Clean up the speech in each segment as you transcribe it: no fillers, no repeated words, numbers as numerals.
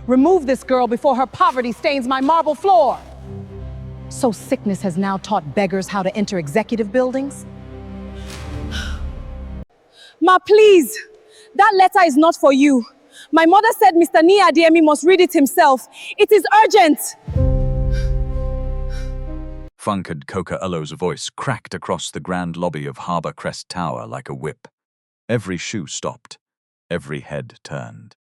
Remove this girl before her poverty stains my marble floor. So sickness has now taught beggars how to enter executive buildings? Ma, please, that letter is not for you. My mother said Mr. Niyi Adeyemi must read it himself. It is urgent. Funked Coca-Colla's voice cracked across the grand lobby of Harbour Crest Tower like a whip. Every shoe stopped. Every head turned.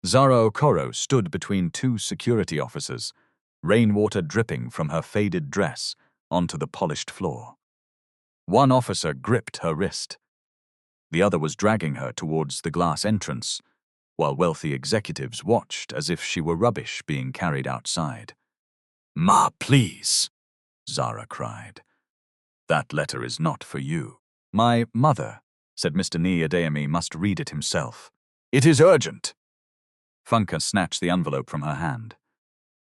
Zara Okoro stood between two security officers, rainwater dripping from her faded dress onto the polished floor. One officer gripped her wrist. The other was dragging her towards the glass entrance, while wealthy executives watched as if she were rubbish being carried outside. "Ma, please," Zara cried. "That letter is not for you." "My mother," said Mr. Niyi Adeyemi, "must read it himself." "It is urgent." Funke snatched the envelope from her hand.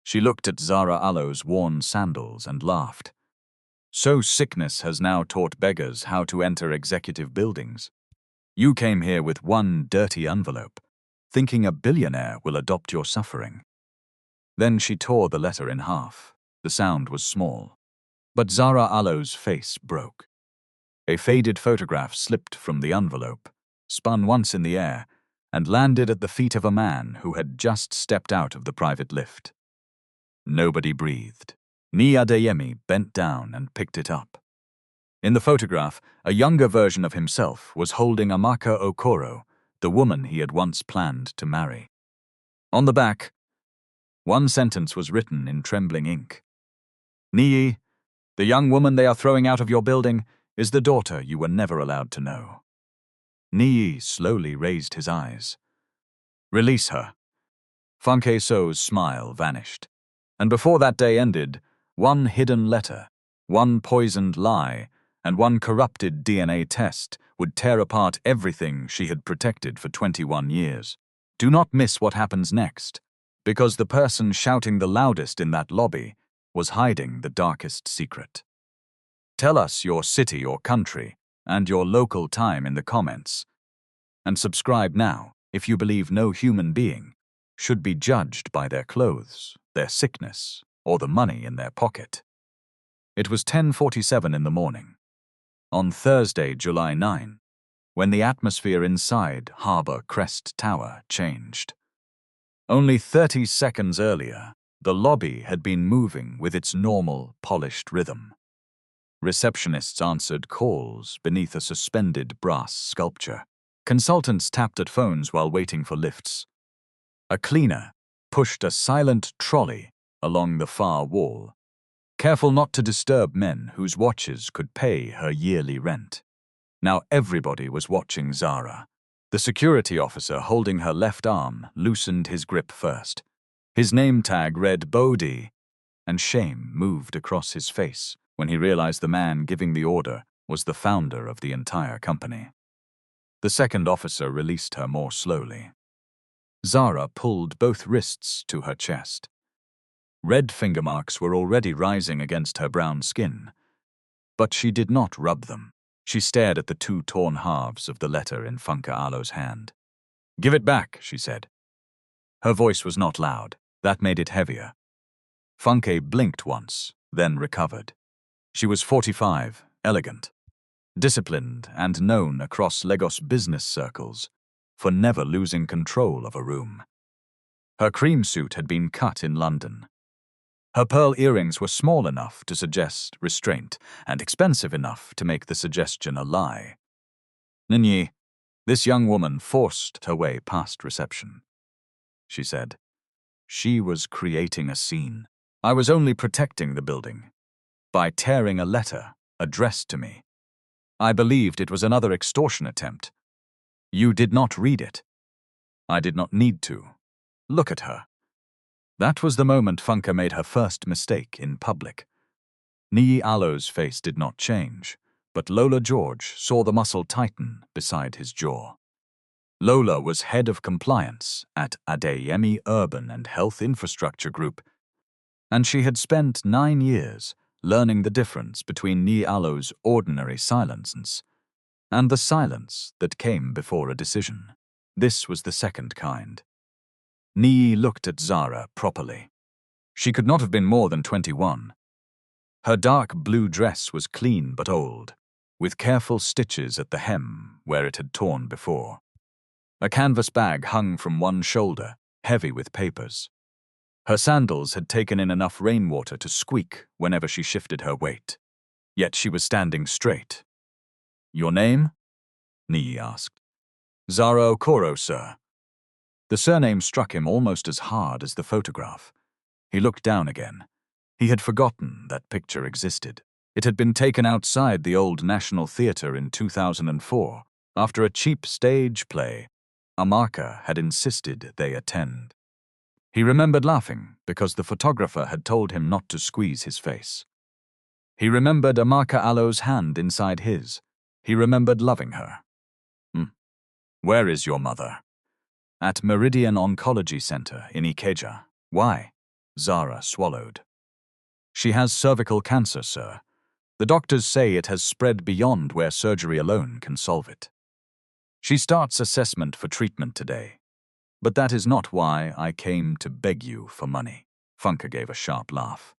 She looked at Zara Okoro's worn sandals and laughed. "So sickness has now taught beggars how to enter executive buildings. You came here with one dirty envelope, thinking a billionaire will adopt your suffering." Then she tore the letter in half. The sound was small, but Zara Okoro's face broke. A faded photograph slipped from the envelope, spun once in the air, and landed at the feet of a man who had just stepped out of the private lift. Nobody breathed. Niyi Adeyemi bent down and picked it up. In the photograph, a younger version of himself was holding Amaka Okoro, the woman he had once planned to marry. On the back, one sentence was written in trembling ink. "Niyi, the young woman they are throwing out of your building is the daughter you were never allowed to know." Niyi slowly raised his eyes. "Release her." Funke So's smile vanished. And before that day ended, one hidden letter, one poisoned lie, and one corrupted DNA test would tear apart everything she had protected for 21 years. Do not miss what happens next, because the person shouting the loudest in that lobby was hiding the darkest secret. Tell us your city or country and your local time in the comments. And subscribe now if you believe no human being should be judged by their clothes, their sickness, or the money in their pocket. It was 10:47 in the morning, on Thursday, July 9, when the atmosphere inside Harbour Crest Tower changed. Only 30 seconds earlier, the lobby had been moving with its normal, polished rhythm. Receptionists answered calls beneath a suspended brass sculpture. Consultants tapped at phones while waiting for lifts. A cleaner pushed a silent trolley along the far wall, careful not to disturb men whose watches could pay her yearly rent. Now everybody was watching Zara. The security officer holding her left arm loosened his grip first. His name tag read Bodhi, and shame moved across his face when he realized the man giving the order was the founder of the entire company. The second officer released her more slowly. Zara pulled both wrists to her chest. Red finger marks were already rising against her brown skin, but she did not rub them. She stared at the two torn halves of the letter in Funke Alo's hand. "Give it back," she said. Her voice was not loud. That made it heavier. Funke blinked once, then recovered. She was 45, elegant, disciplined, and known across Lagos business circles for never losing control of a room. Her cream suit had been cut in London. Her pearl earrings were small enough to suggest restraint and expensive enough to make the suggestion a lie. "Niyi, this young woman forced her way past reception," she said. "She was creating a scene. I was only protecting the building by tearing a letter addressed to me. I believed it was another extortion attempt. You did not read it. I did not need to. Look at her." That was the moment Funke made her first mistake in public. Niyi Alo's face did not change, but Lola George saw the muscle tighten beside his jaw. Lola was head of compliance at Adeyemi Urban and Health Infrastructure Group, and she had spent 9 years learning the difference between Niyi Alo's ordinary silence and the silence that came before a decision. This was the second kind. Niyi looked at Zara properly. She could not have been more than 21. Her dark blue dress was clean but old, with careful stitches at the hem where it had torn before. A canvas bag hung from one shoulder, heavy with papers. Her sandals had taken in enough rainwater to squeak whenever she shifted her weight. Yet she was standing straight. "Your name?" Niyi asked. "Zara Okoro, sir." The surname struck him almost as hard as the photograph. He looked down again. He had forgotten that picture existed. It had been taken outside the old National Theatre in 2004, after a cheap stage play Amaka had insisted they attend. He remembered laughing because the photographer had told him not to squeeze his face. He remembered Amaka Alo's hand inside his. He remembered loving her. "Where is your mother?" "At Meridian Oncology Center in Ikeja." "Why?" Zara swallowed. "She has cervical cancer, sir. The doctors say it has spread beyond where surgery alone can solve it. She starts assessment for treatment today. But that is not why I came to beg you for money." Funke gave a sharp laugh.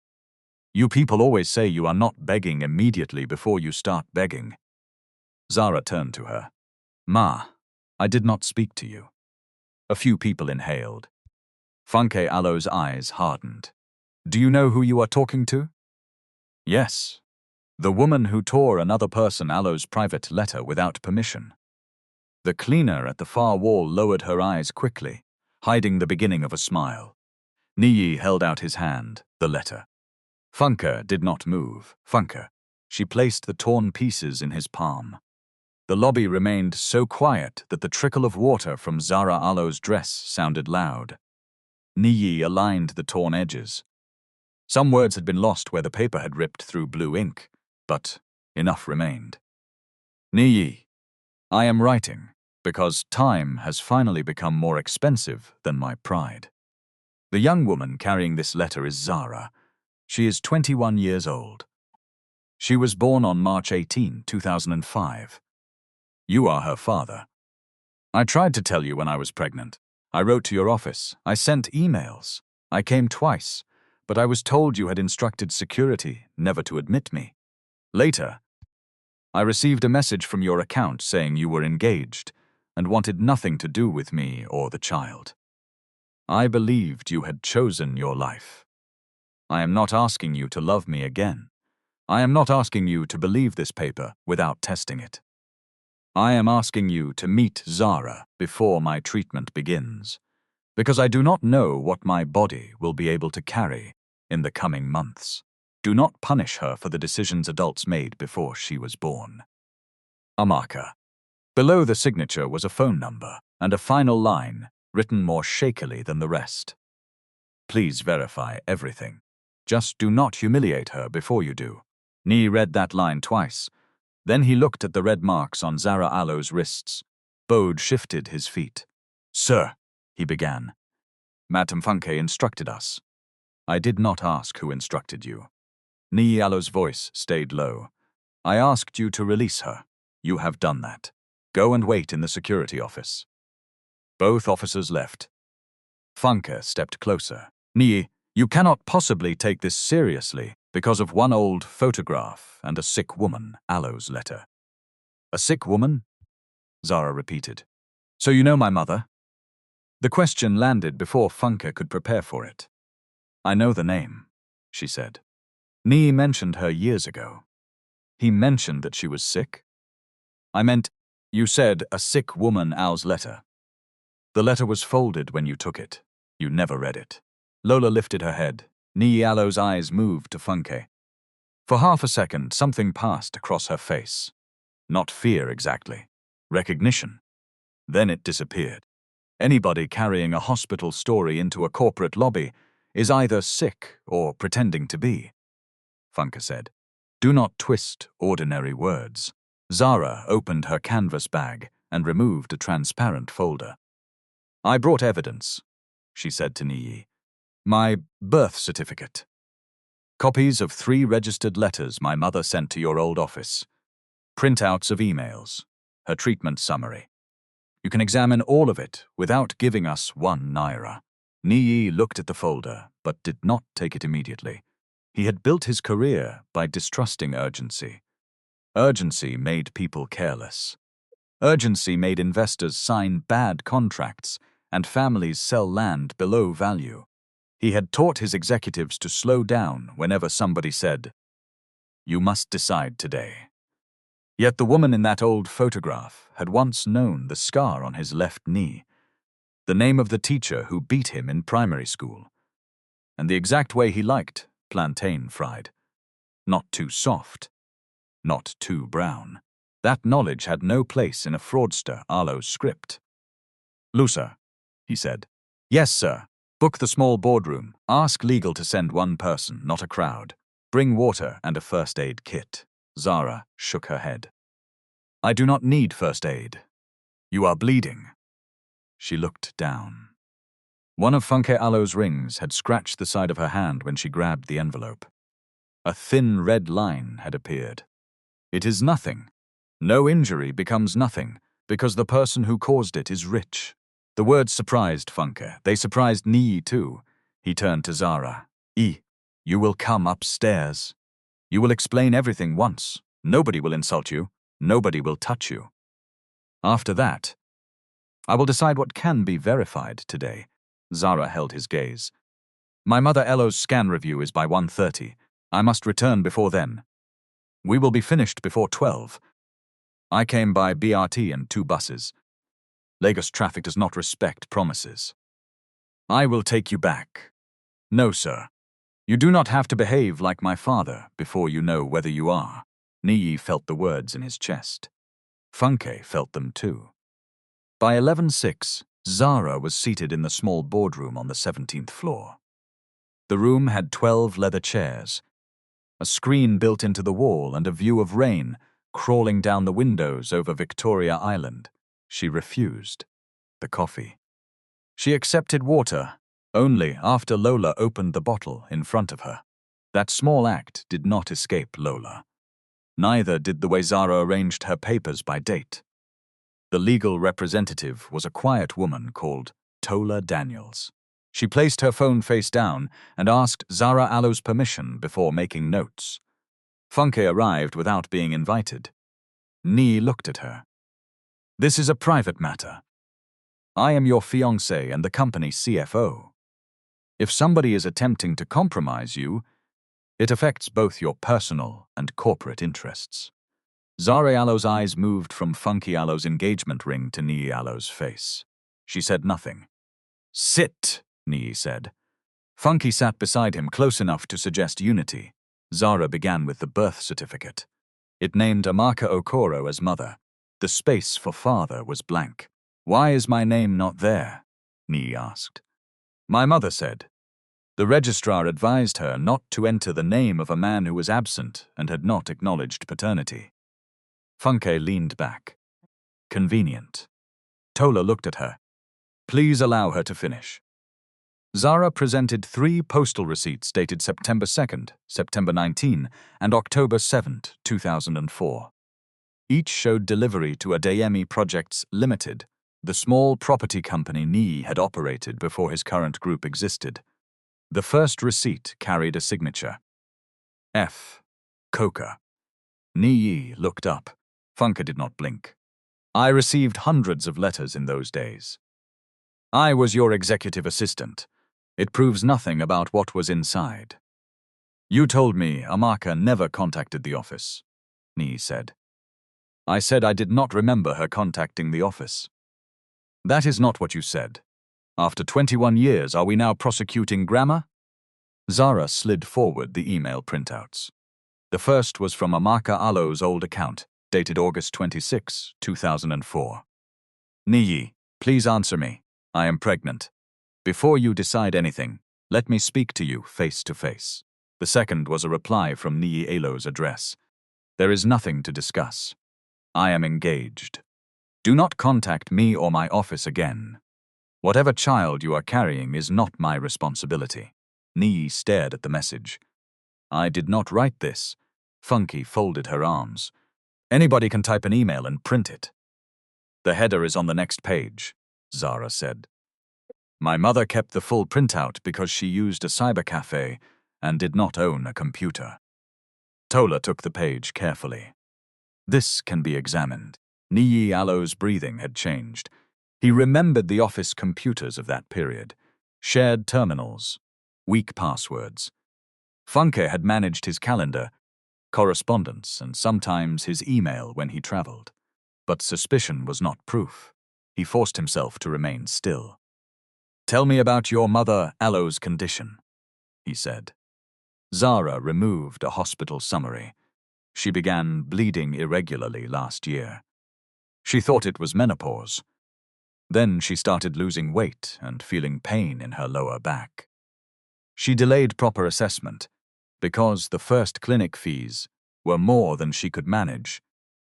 "You people always say you are not begging immediately before you start begging." Zara turned to her. "Ma, I did not speak to you." A few people inhaled. Funke Alo's eyes hardened. "Do you know who you are talking to?" "Yes. The woman who tore another person Alo's private letter without permission." The cleaner at the far wall lowered her eyes quickly, hiding the beginning of a smile. Niyi held out his hand, the letter. Funke did not move. Funke. She placed the torn pieces in his palm. The lobby remained so quiet that the trickle of water from Zara Alo's dress sounded loud. Niyi aligned the torn edges. Some words had been lost where the paper had ripped through blue ink, but enough remained. "Niyi, I am writing because time has finally become more expensive than my pride. The young woman carrying this letter is Zara. She is 21 years old. She was born on March 18, 2005. You are her father. I tried to tell you when I was pregnant. I wrote to your office. I sent emails. I came twice, but I was told you had instructed security never to admit me. Later, I received a message from your account saying you were engaged and wanted nothing to do with me or the child. I believed you had chosen your life. I am not asking you to love me again. I am not asking you to believe this paper without testing it. I am asking you to meet Zara before my treatment begins, because I do not know what my body will be able to carry in the coming months. Do not punish her for the decisions adults made before she was born. Amaka." Below the signature was a phone number and a final line, written more shakily than the rest. "Please verify everything. Just do not humiliate her before you do." Niyi read that line twice. Then he looked at the red marks on Zara Alo's wrists. Bode shifted his feet. "Sir," he began. "Madam Funke instructed us." "I did not ask who instructed you." Niyi Alo's voice stayed low. "I asked you to release her. You have done that. Go and wait in the security office." Both officers left. Funke stepped closer. "Niyi, you cannot possibly take this seriously because of one old photograph and a sick woman, Alo's letter." "A sick woman?" Zara repeated. "So you know my mother?" The question landed before Funke could prepare for it. "I know the name," she said. "Niyi mentioned her years ago." "He mentioned that she was sick?" "I meant, you said a sick woman Al's letter. The letter was folded when you took it. You never read it." Lola lifted her head. Niyi Alo's eyes moved to Funke. For half a second, something passed across her face. Not fear exactly. Recognition. Then it disappeared. Anybody carrying a hospital story into a corporate lobby is either sick or pretending to be. Funke said, "Do not twist ordinary words." Zara opened her canvas bag and removed a transparent folder. "I brought evidence," she said to Niyi. "My birth certificate. Copies of 3 registered letters my mother sent to your old office. Printouts of emails. Her treatment summary. You can examine all of it without giving us 1 naira. Niyi looked at the folder, but did not take it immediately. He had built his career by distrusting urgency. Urgency made people careless. Urgency made investors sign bad contracts and families sell land below value. He had taught his executives to slow down whenever somebody said, "You must decide today." Yet the woman in that old photograph had once known the scar on his left knee, the name of the teacher who beat him in primary school, and the exact way he liked plantain fried. Not too soft, not too brown. That knowledge had no place in a fraudster Arlo's script. "Lusa," he said. "Yes, sir. Book the small boardroom. Ask legal to send one person, not a crowd. Bring water and a first aid kit." Zara shook her head. "I do not need first aid. You are bleeding." She looked down. One of Fiancée Alo's rings had scratched the side of her hand when she grabbed the envelope. A thin red line had appeared. "It is nothing. No injury becomes nothing, because the person who caused it is rich." The words surprised Fiancée. They surprised Niyi too. He turned to Zara. You will come upstairs. You will explain everything once. Nobody will insult you. Nobody will touch you. After that, I will decide what can be verified today." Zara held his gaze. "My mother Elo's scan review is by 1:30. I must return before then. We will be finished before 12. I came by BRT and 2 buses. Lagos traffic does not respect promises. I will take you back." "No, sir. You do not have to behave like my father before you know whether you are." Niyi felt the words in his chest. Fiancée felt them too. By 11:06, Zara was seated in the small boardroom on the 17th floor. The room had 12 leather chairs, a screen built into the wall, and a view of rain crawling down the windows over Victoria Island. She refused the coffee. She accepted water only after Lola opened the bottle in front of her. That small act did not escape Lola. Neither did the way Zara arranged her papers by date. The legal representative was a quiet woman called Tola Daniels. She placed her phone face down and asked Zara Alo's permission before making notes. Fiancée arrived without being invited. Niyi looked at her. "This is a private matter. I am your fiancé and the company's CFO. If somebody is attempting to compromise you, it affects both your personal and corporate interests." Zara Alo's eyes moved from Fiancée Alo's engagement ring to Niyi Alo's face. She said nothing. "Sit," Niyi said. Fiancée sat beside him, close enough to suggest unity. Zara began with the birth certificate. It named Amaka Okoro as mother. The space for father was blank. "Why is my name not there?" Niyi asked. "My mother said." The registrar advised her not to enter the name of a man who was absent and had not acknowledged paternity. Fiancée leaned back. "Convenient." Tola looked at her. "Please allow her to finish." Zara presented 3 postal receipts dated September 2nd, September 19, and October 7th, 2004. Each showed delivery to Adeyemi Projects Limited, the small property company Niyi had operated before his current group existed. The first receipt carried a signature. F. Coca. Niyi looked up. Fiancée did not blink. "I received hundreds of letters in those days. I was your executive assistant. It proves nothing about what was inside." "You told me Amaka never contacted the office," Niyi said. "I said I did not remember her contacting the office." "That is not what you said. After 21 years, are we now prosecuting grammar?" Zara slid forward the email printouts. The first was from Amaka Alo's old account, dated August 26, 2004. "Niyi, please answer me. I am pregnant. Before you decide anything, let me speak to you face to face." The second was a reply from Niyi Alo's address. "There is nothing to discuss. I am engaged. Do not contact me or my office again. Whatever child you are carrying is not my responsibility." Niyi stared at the message. "I did not write this." Fiancée folded her arms. "Anybody can type an email and print it." "The header is on the next page," Zara said. My mother kept the full printout because she used a cybercafe and did not own a computer. Tola took the page carefully. This can be examined. Niyi Adeyemi's breathing had changed. He remembered the office computers of that period. Shared terminals. Weak passwords. Funke had managed his calendar, correspondence, and sometimes his email when he traveled. But suspicion was not proof. He forced himself to remain still. "Tell me about your mother Alo's condition," he said. Zara removed a hospital summary. She began bleeding irregularly last year. She thought it was menopause. Then she started losing weight and feeling pain in her lower back. She delayed proper assessment because the first clinic fees were more than she could manage,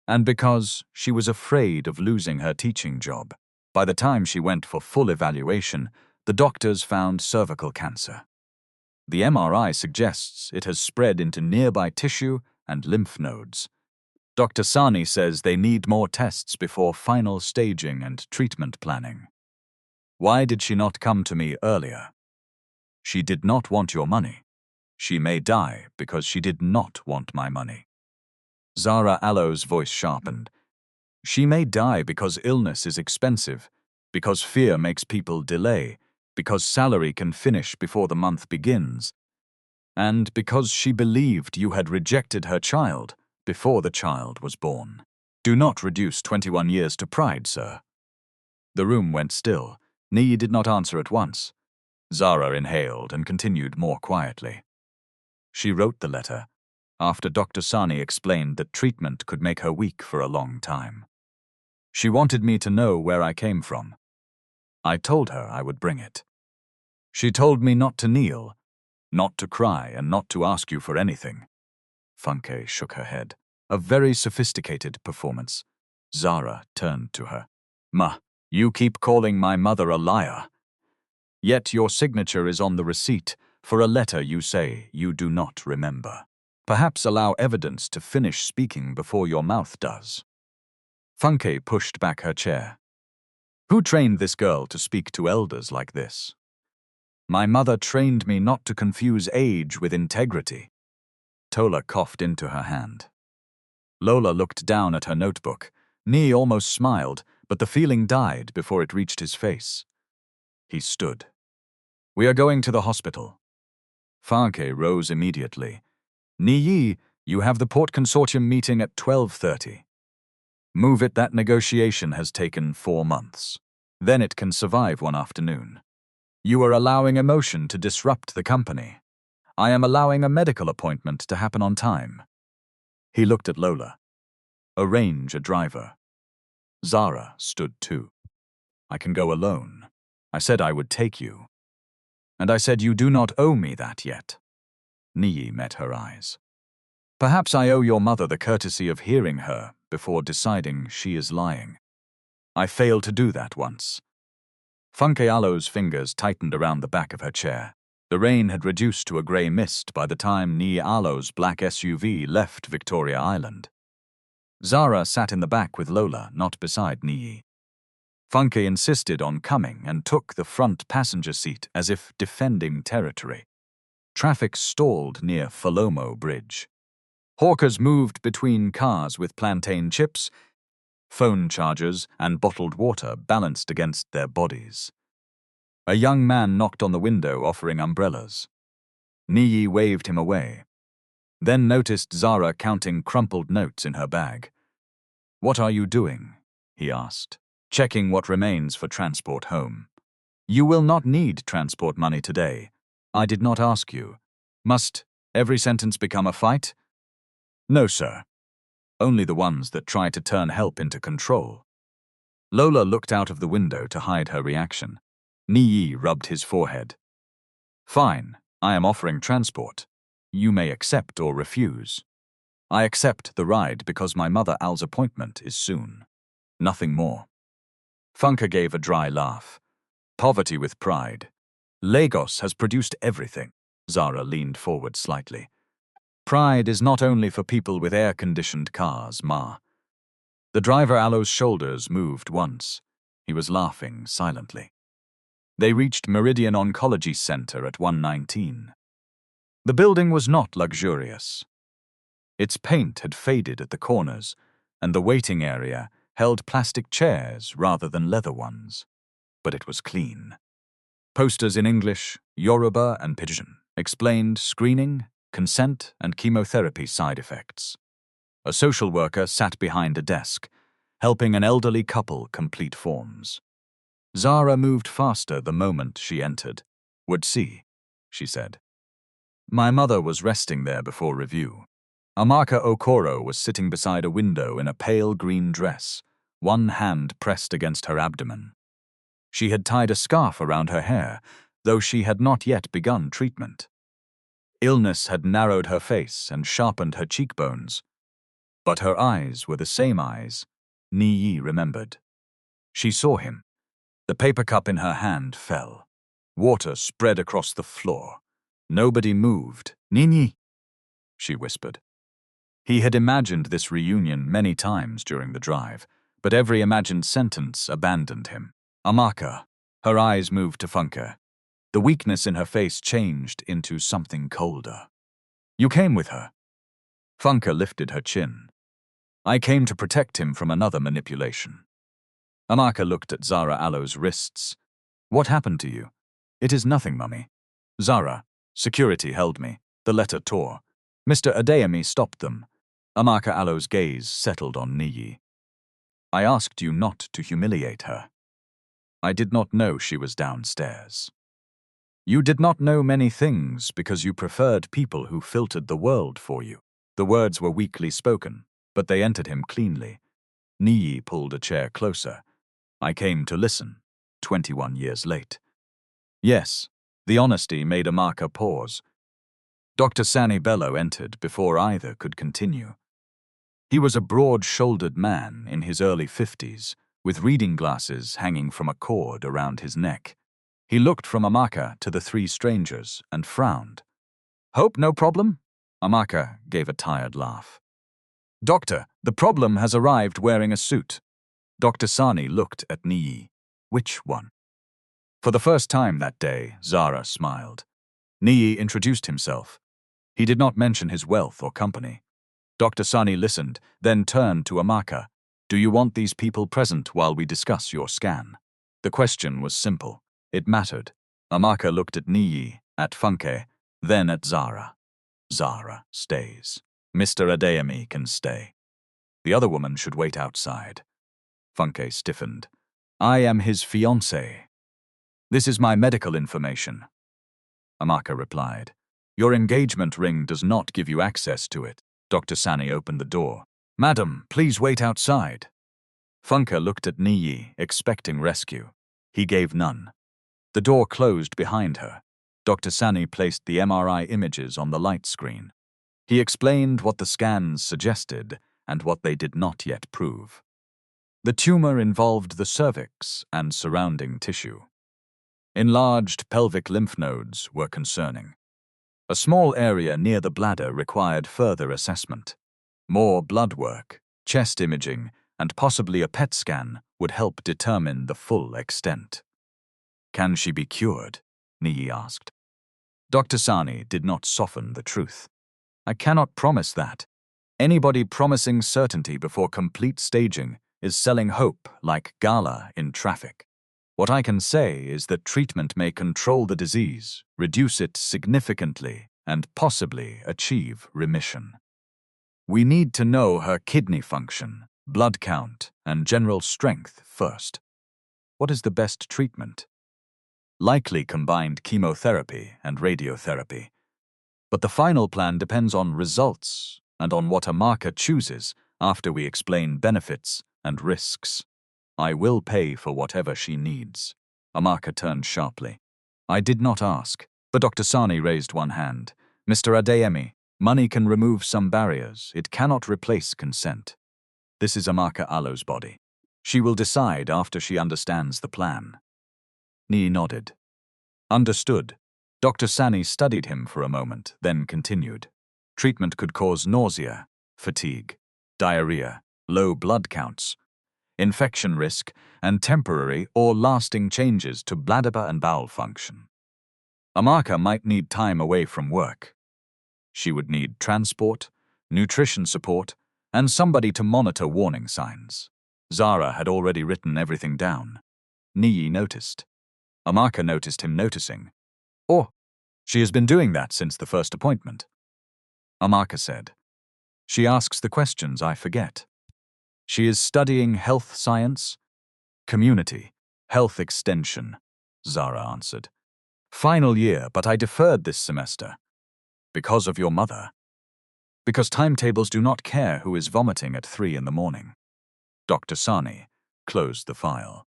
and because she was afraid of losing her teaching job. By the time she went for full evaluation, the doctors found cervical cancer. The MRI suggests it has spread into nearby tissue and lymph nodes. Dr. Sani says they need more tests before final staging and treatment planning. Why did she not come to me earlier? She did not want your money. She may die because she did not want my money. Zara Okoro's voice sharpened. She may die because illness is expensive, because fear makes people delay, because salary can finish before the month begins, and because she believed you had rejected her child before the child was born. Do not reduce 21 years to pride, sir. The room went still. Niyi did not answer at once. Zara inhaled and continued more quietly. She wrote the letter after Dr. Sani explained that treatment could make her weak for a long time. She wanted me to know where I came from. I told her I would bring it. She told me not to kneel, not to cry, and not to ask you for anything. Funke shook her head. A very sophisticated performance. Zara turned to her. Ma, you keep calling my mother a liar. Yet your signature is on the receipt for a letter you say you do not remember. Perhaps allow evidence to finish speaking before your mouth does. Funke pushed back her chair. Who trained this girl to speak to elders like this? My mother trained me not to confuse age with integrity. Tola coughed into her hand. Lola looked down at her notebook. Niyi almost smiled, but the feeling died before it reached his face. He stood. We are going to the hospital. Funke rose immediately. Niyi, you have the Port Consortium meeting at 12:30. Move it. That negotiation has taken 4 months. Then it can survive one afternoon. You are allowing emotion to disrupt the company. I am allowing a medical appointment to happen on time. He looked at Lola. Arrange a driver. Zara stood too. I can go alone. I said I would take you. And I said you do not owe me that yet. Niyi met her eyes. Perhaps I owe your mother the courtesy of hearing her before deciding she is lying. I failed to do that once. Funke Alo's fingers tightened around the back of her chair. The rain had reduced to a grey mist by the time Niyi Adeyemi's black SUV left Victoria Island. Zara sat in the back with Lola, not beside Niyi. Funke insisted on coming and took the front passenger seat as if defending territory. Traffic stalled near Falomo Bridge. Hawkers moved between cars with plantain chips, phone chargers, and bottled water balanced against their bodies. A young man knocked on the window offering umbrellas. Niyi waved him away, then noticed Zara counting crumpled notes in her bag. What are you doing? He asked. Checking what remains for transport home. You will not need transport money today. I did not ask you. Must every sentence become a fight? No, sir. Only the ones that try to turn help into control. Lola looked out of the window to hide her reaction. Niyi rubbed his forehead. Fine, I am offering transport. You may accept or refuse. I accept the ride because my mother Al's appointment is soon. Nothing more. Funke gave a dry laugh. Poverty with pride. Lagos has produced everything. Zara leaned forward slightly. Pride is not only for people with air-conditioned cars, Ma. The driver Alo's shoulders moved once. He was laughing silently. They reached Meridian Oncology Center at 1:19. The building was not luxurious. Its paint had faded at the corners, and the waiting area held plastic chairs rather than leather ones. But it was clean. Posters in English, Yoruba, and Pidgin explained screening, consent, and chemotherapy side effects. A social worker sat behind a desk, helping an elderly couple complete forms. Zara moved faster the moment she entered. "Would see," she said. My mother was resting there before review. Amaka Okoro was sitting beside a window in a pale green dress, one hand pressed against her abdomen. She had tied a scarf around her hair, though she had not yet begun treatment. Illness had narrowed her face and sharpened her cheekbones. But her eyes were the same eyes, Niyi remembered. She saw him. The paper cup in her hand fell. Water spread across the floor. Nobody moved. "Niyi," she whispered. He had imagined this reunion many times during the drive, but every imagined sentence abandoned him. Amaka. Her eyes moved to Funke. The weakness in her face changed into something colder. "You came with her." Funke lifted her chin. "I came to protect him from another manipulation." Amaka looked at Zara Alo's wrists. "What happened to you?" "It is nothing, Mummy." "Zara, security held me. The letter tore. Mr. Adeyemi stopped them." Amaka Alo's gaze settled on Niyi. "I asked you not to humiliate her." "I did not know she was downstairs." "You did not know many things because you preferred people who filtered the world for you." The words were weakly spoken, but they entered him cleanly. Niyi pulled a chair closer. "I came to listen, 21 years late." "Yes." The honesty made Amaka pause. Dr. Sani Bello entered before either could continue. He was a broad-shouldered man in his early 50s, with reading glasses hanging from a cord around his neck. He looked from Amaka to the three strangers and frowned. "Hope no problem?" Amaka gave a tired laugh. "Doctor, the problem has arrived wearing a suit." Dr. Sani looked at Niyi. "Which one?" For the first time that day, Zara smiled. Niyi introduced himself. He did not mention his wealth or company. Dr. Sani listened, then turned to Amaka. "Do you want these people present while we discuss your scan?" The question was simple. It mattered. Amaka looked at Niyi, at Funke, then at Zara. "Zara stays. Mr. Adeyemi can stay. The other woman should wait outside." Funke stiffened. "I am his fiancée." "This is my medical information." Amaka replied. "Your engagement ring does not give you access to it." Dr. Sani opened the door. "Madam, please wait outside." Funke looked at Niyi, expecting rescue. He gave none. The door closed behind her. Dr. Sani placed the MRI images on the light screen. He explained what the scans suggested and what they did not yet prove. The tumor involved the cervix and surrounding tissue. Enlarged pelvic lymph nodes were concerning. A small area near the bladder required further assessment. More blood work, chest imaging, and possibly a PET scan would help determine the full extent. "Can she be cured?" Niyi asked. Dr. Sani did not soften the truth. "I cannot promise that. Anybody promising certainty before complete staging is selling hope like gala in traffic. What I can say is that treatment may control the disease, reduce it significantly, and possibly achieve remission. We need to know her kidney function, blood count, and general strength first. What is the best treatment? Likely combined chemotherapy and radiotherapy. But the final plan depends on results and on what Amaka chooses after we explain benefits and risks. I will pay for whatever she needs." Amaka turned sharply. "I did not ask." But Dr. Sani raised one hand. "Mr. Adeyemi, money can remove some barriers. It cannot replace consent. This is Amaka Alo's body. She will decide after she understands the plan." Niyi nodded. "Understood." Dr. Sani studied him for a moment, then continued. "Treatment could cause nausea, fatigue, diarrhea, low blood counts. infection risk, and temporary or lasting changes to bladder and bowel function. Amaka might need time away from work. She would need transport, nutrition support, and somebody to monitor warning signs. Zara had already written everything down. Niyi noticed. Amaka noticed him noticing. "Oh, she has been doing that since the first appointment," Amaka said. "She asks the questions I forget. She is studying health science, community, health extension," Zara answered. "Final year, but I deferred this semester. Because of your mother. Because timetables do not care who is vomiting at 3 in the morning." Dr. Sani closed the file.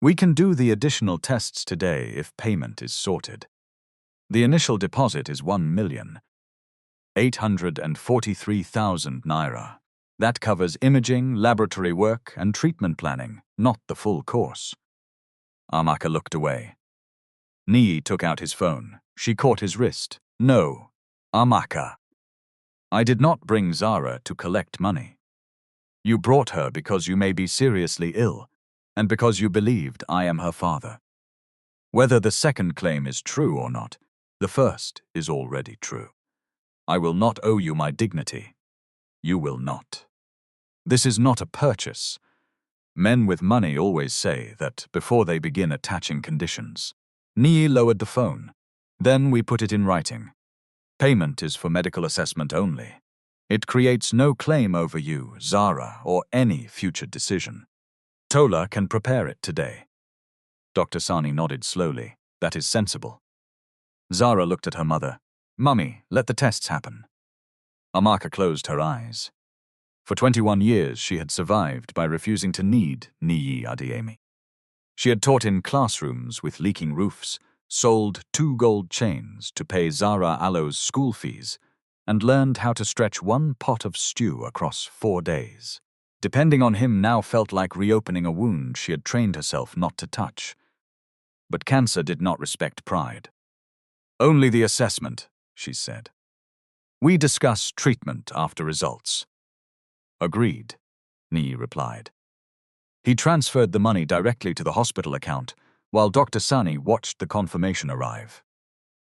"We can do the additional tests today if payment is sorted. The initial deposit is 1,843,000 naira. That covers imaging, laboratory work, and treatment planning, not the full course." Amaka looked away. Niyi took out his phone. She caught his wrist. "No, Amaka. I did not bring Zara to collect money. You brought her because you may be seriously ill, and because you believed I am her father. Whether the second claim is true or not, the first is already true. I will not owe you my dignity. You will not. This is not a purchase. Men with money always say that before they begin attaching conditions." Niyi lowered the phone. "Then we put it in writing. Payment is for medical assessment only. It creates no claim over you, Zara, or any future decision. Tola can prepare it today." Dr. Sani nodded slowly. "That is sensible." Zara looked at her mother. "Mummy, let the tests happen." Amaka closed her eyes. For 21 years she had survived by refusing to need Niyi Adeyemi. She had taught in classrooms with leaking roofs, sold 2 gold chains to pay Zara Alo's school fees, and learned how to stretch 1 pot of stew across 4 days. Depending on him now felt like reopening a wound she had trained herself not to touch. But cancer did not respect pride. "Only the assessment," she said. "We discuss treatment after results." "Agreed," Niyi replied. He transferred the money directly to the hospital account, while Dr. Sani watched the confirmation arrive.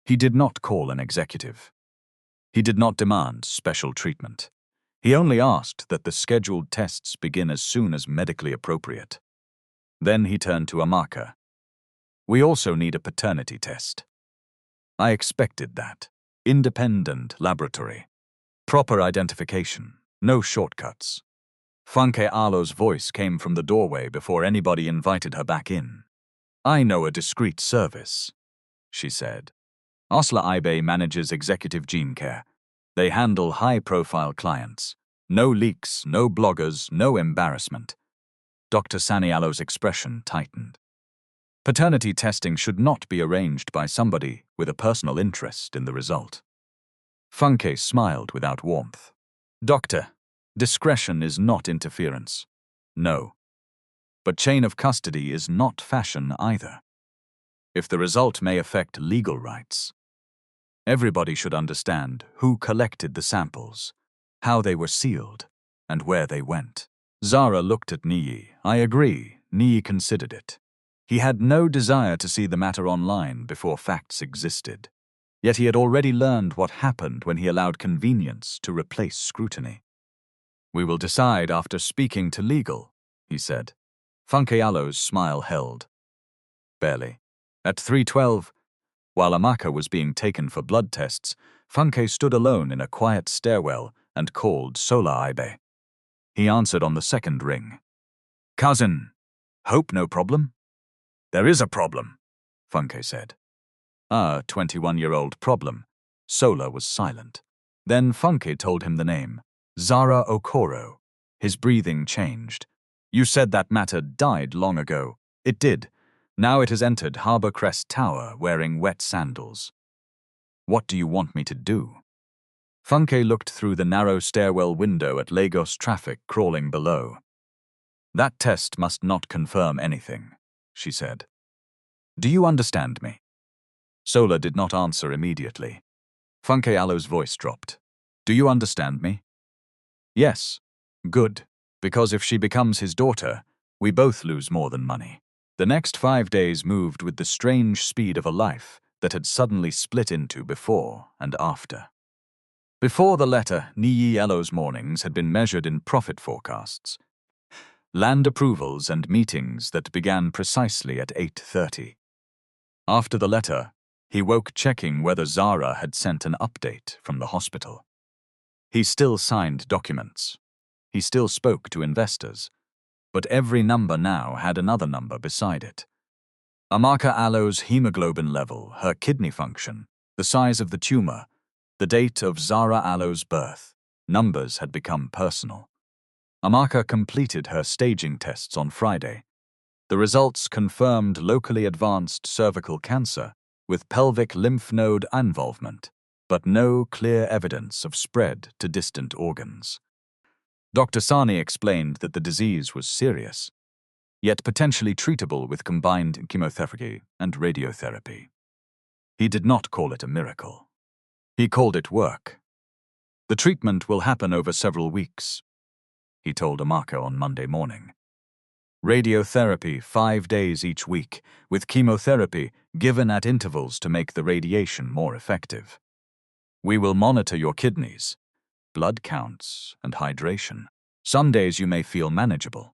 He did not call an executive. He did not demand special treatment. He only asked that the scheduled tests begin as soon as medically appropriate. Then he turned to Amaka. "We also need a paternity test." "I expected that. Independent laboratory. Proper identification. No shortcuts." Funke Alo's voice came from the doorway before anybody invited her back in. "I know a discreet service," she said. "Osla Ibe manages executive gene care. They handle high-profile clients. No leaks, no bloggers, no embarrassment." Dr. Sani Alo's expression tightened. Paternity testing should not be arranged by somebody with a personal interest in the result. Funke smiled without warmth. "Doctor, discretion is not interference." "No. But chain of custody is not fashion either. If the result may affect legal rights. Everybody should understand who collected the samples, how they were sealed, and where they went." Zara looked at Niyi. "I agree," Niyi considered it. He had no desire to see the matter online before facts existed. Yet he had already learned what happened when he allowed convenience to replace scrutiny. "We will decide after speaking to legal," he said. Funke Alo's smile held. Barely. At 3:12, while Amaka was being taken for blood tests, Funke stood alone in a quiet stairwell and called Sola Ibe. He answered on the second ring. "Cousin, hope no problem?" "There is a problem," Funke said. "A 21-year-old problem." Sola was silent. Then Funke told him the name. Zara Okoro. His breathing changed. "You said that matter died long ago." "It did. Now it has entered Harbour Crest Tower wearing wet sandals." "What do you want me to do?" Funke looked through the narrow stairwell window at Lagos traffic crawling below. "That test must not confirm anything," she said. "Do you understand me?" Sola did not answer immediately. Funke Alo's voice dropped. "Do you understand me?" "Yes. Good. Because if she becomes his daughter, We both lose more than money. The next 5 days moved with the strange speed of a life that had suddenly split into before and after. Before the letter, Niyi Adeyemi's mornings had been measured in profit forecasts, land approvals and meetings that began precisely at 8:30. After the letter, he woke checking whether Zara had sent an update from the hospital. He still signed documents. He still spoke to investors. But every number now had another number beside it. Amaka Alo's hemoglobin level, her kidney function, the size of the tumor, the date of Zara Alo's birth. Numbers had become personal. Amaka completed her staging tests on Friday. The results confirmed locally advanced cervical cancer with pelvic lymph node involvement, but no clear evidence of spread to distant organs. Dr. Sani explained that the disease was serious, yet potentially treatable with combined chemotherapy and radiotherapy. He did not call it a miracle. He called it work. The treatment will happen over several weeks, he told Amaka on Monday morning. Radiotherapy 5 days each week, with chemotherapy given at intervals to make the radiation more effective. We will monitor your kidneys, blood counts, and hydration. Some days you may feel manageable.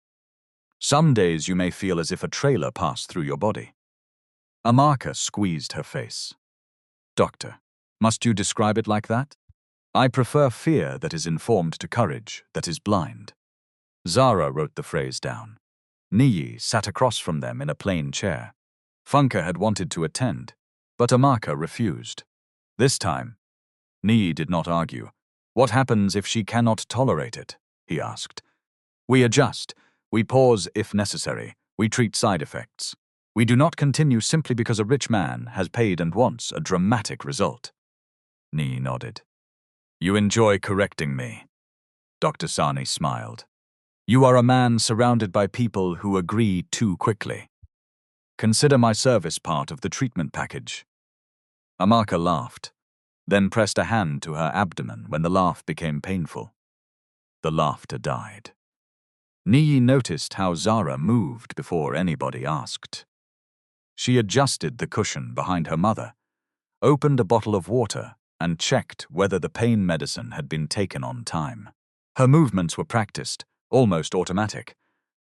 Some days you may feel as if a trailer passed through your body. Amaka squeezed her face. Doctor, must you describe it like that? I prefer fear that is informed to courage that is blind. Zara wrote the phrase down. Niyi sat across from them in a plain chair. Funke had wanted to attend, but Amaka refused. This time, Niyi did not argue. What happens if she cannot tolerate it? He asked. We adjust. We pause if necessary. We treat side effects. We do not continue simply because a rich man has paid and wants a dramatic result. Niyi nodded. You enjoy correcting me. Dr. Sani smiled. You are a man surrounded by people who agree too quickly. Consider my service part of the treatment package. Amaka laughed, then pressed a hand to her abdomen when the laugh became painful. The laughter died. Niyi noticed how Zara moved before anybody asked. She adjusted the cushion behind her mother, opened a bottle of water, and checked whether the pain medicine had been taken on time. Her movements were practiced, almost automatic.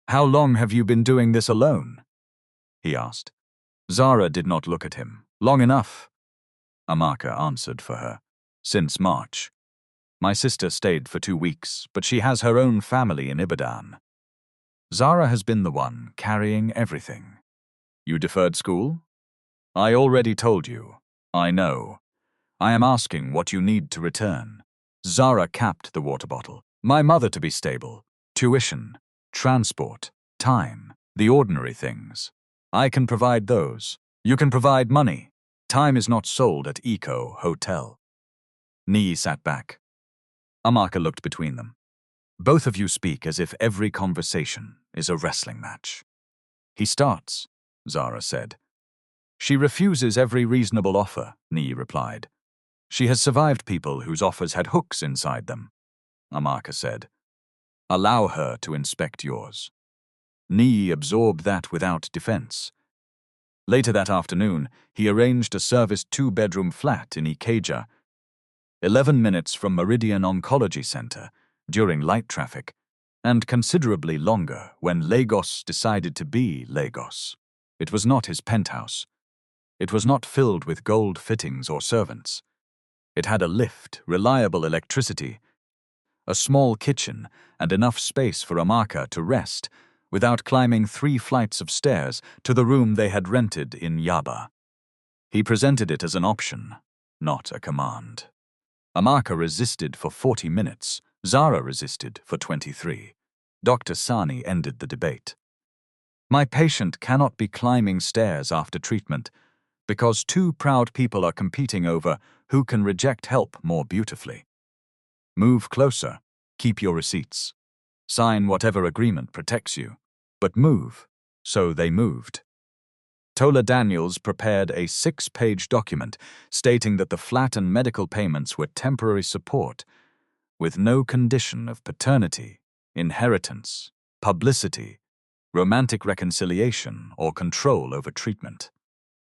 How long have you been doing this alone? He asked. Zara did not look at him. Long enough, Amaka answered for her. Since March. My sister stayed for 2 weeks, but she has her own family in Ibadan. Zara has been the one carrying everything. You deferred school? I already told you. I know. I am asking what you need to return. Zara capped the water bottle. My mother to be stable. Tuition. Transport. Time. The ordinary things. I can provide those. You can provide money. Time is not sold at Eco Hotel. Niyi sat back. Amaka looked between them. Both of you speak as if every conversation is a wrestling match. He starts, Zara said. She refuses every reasonable offer, Niyi replied. She has survived people whose offers had hooks inside them, Amaka said. Allow her to inspect yours. Niyi absorbed that without defense. Later that afternoon, he arranged a serviced 2-bedroom flat in Ikeja, 11 minutes from Meridian Oncology Center, during light traffic, and considerably longer when Lagos decided to be Lagos. It was not his penthouse. It was not filled with gold fittings or servants. It had a lift, reliable electricity, a small kitchen, and enough space for Amaka to rest without climbing 3 flights of stairs to the room they had rented in Yaba. He presented it as an option, not a command. Amaka resisted for 40 minutes. Zara resisted for 23. Dr. Sani ended the debate. My patient cannot be climbing stairs after treatment because 2 proud people are competing over who can reject help more beautifully. Move closer. Keep your receipts. Sign whatever agreement protects you. But move. So they moved. Tola Daniels prepared a 6-page document stating that the flat and medical payments were temporary support, with no condition of paternity, inheritance, publicity, romantic reconciliation, or control over treatment.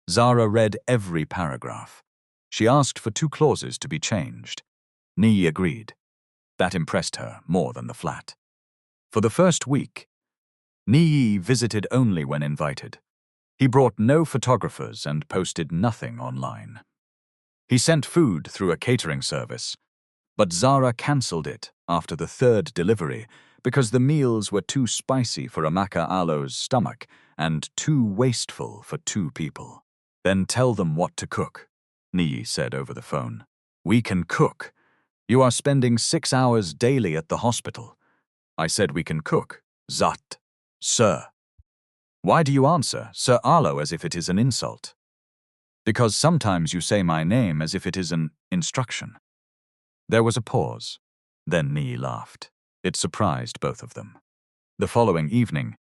Zara read every paragraph. She asked for 2 clauses to be changed. Niyi agreed. That impressed her more than the flat. For the first week, Niyi visited only when invited. He brought no photographers and posted nothing online. He sent food through a catering service, but Zara cancelled it after the 3rd delivery because the meals were too spicy for Amaka Alo's stomach and too wasteful for 2 people. Then tell them what to cook, Niyi said over the phone. We can cook. You are spending 6 hours daily at the hospital. I said we can cook. Zat. Sir. Why do you answer Sir Alo as if it is an insult? Because sometimes you say my name as if it is an instruction. There was a pause. Then Niyi laughed. It surprised both of them. The following evening,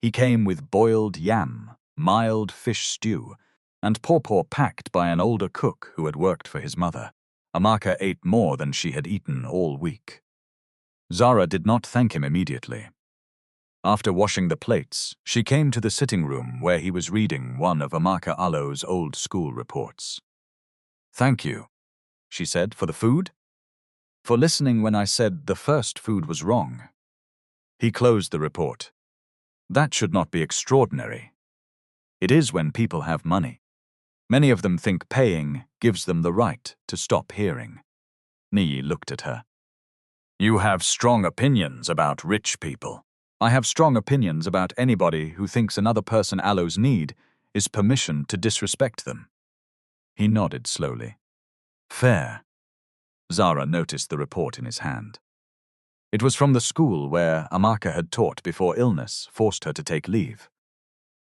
he came with boiled yam, mild fish stew, and pawpaw packed by an older cook who had worked for his mother. Amaka ate more than she had eaten all week. Zara did not thank him immediately. After washing the plates, she came to the sitting room where he was reading one of Amaka Alo's old school reports. Thank you, she said, for the food? For listening when I said the first food was wrong. He closed the report. That should not be extraordinary. It is when people have money. Many of them think paying gives them the right to stop hearing. Niyi looked at her. You have strong opinions about rich people. I have strong opinions about anybody who thinks another person Alo's need is permission to disrespect them. He nodded slowly. Fair. Zara noticed the report in his hand. It was from the school where Amaka had taught before illness forced her to take leave.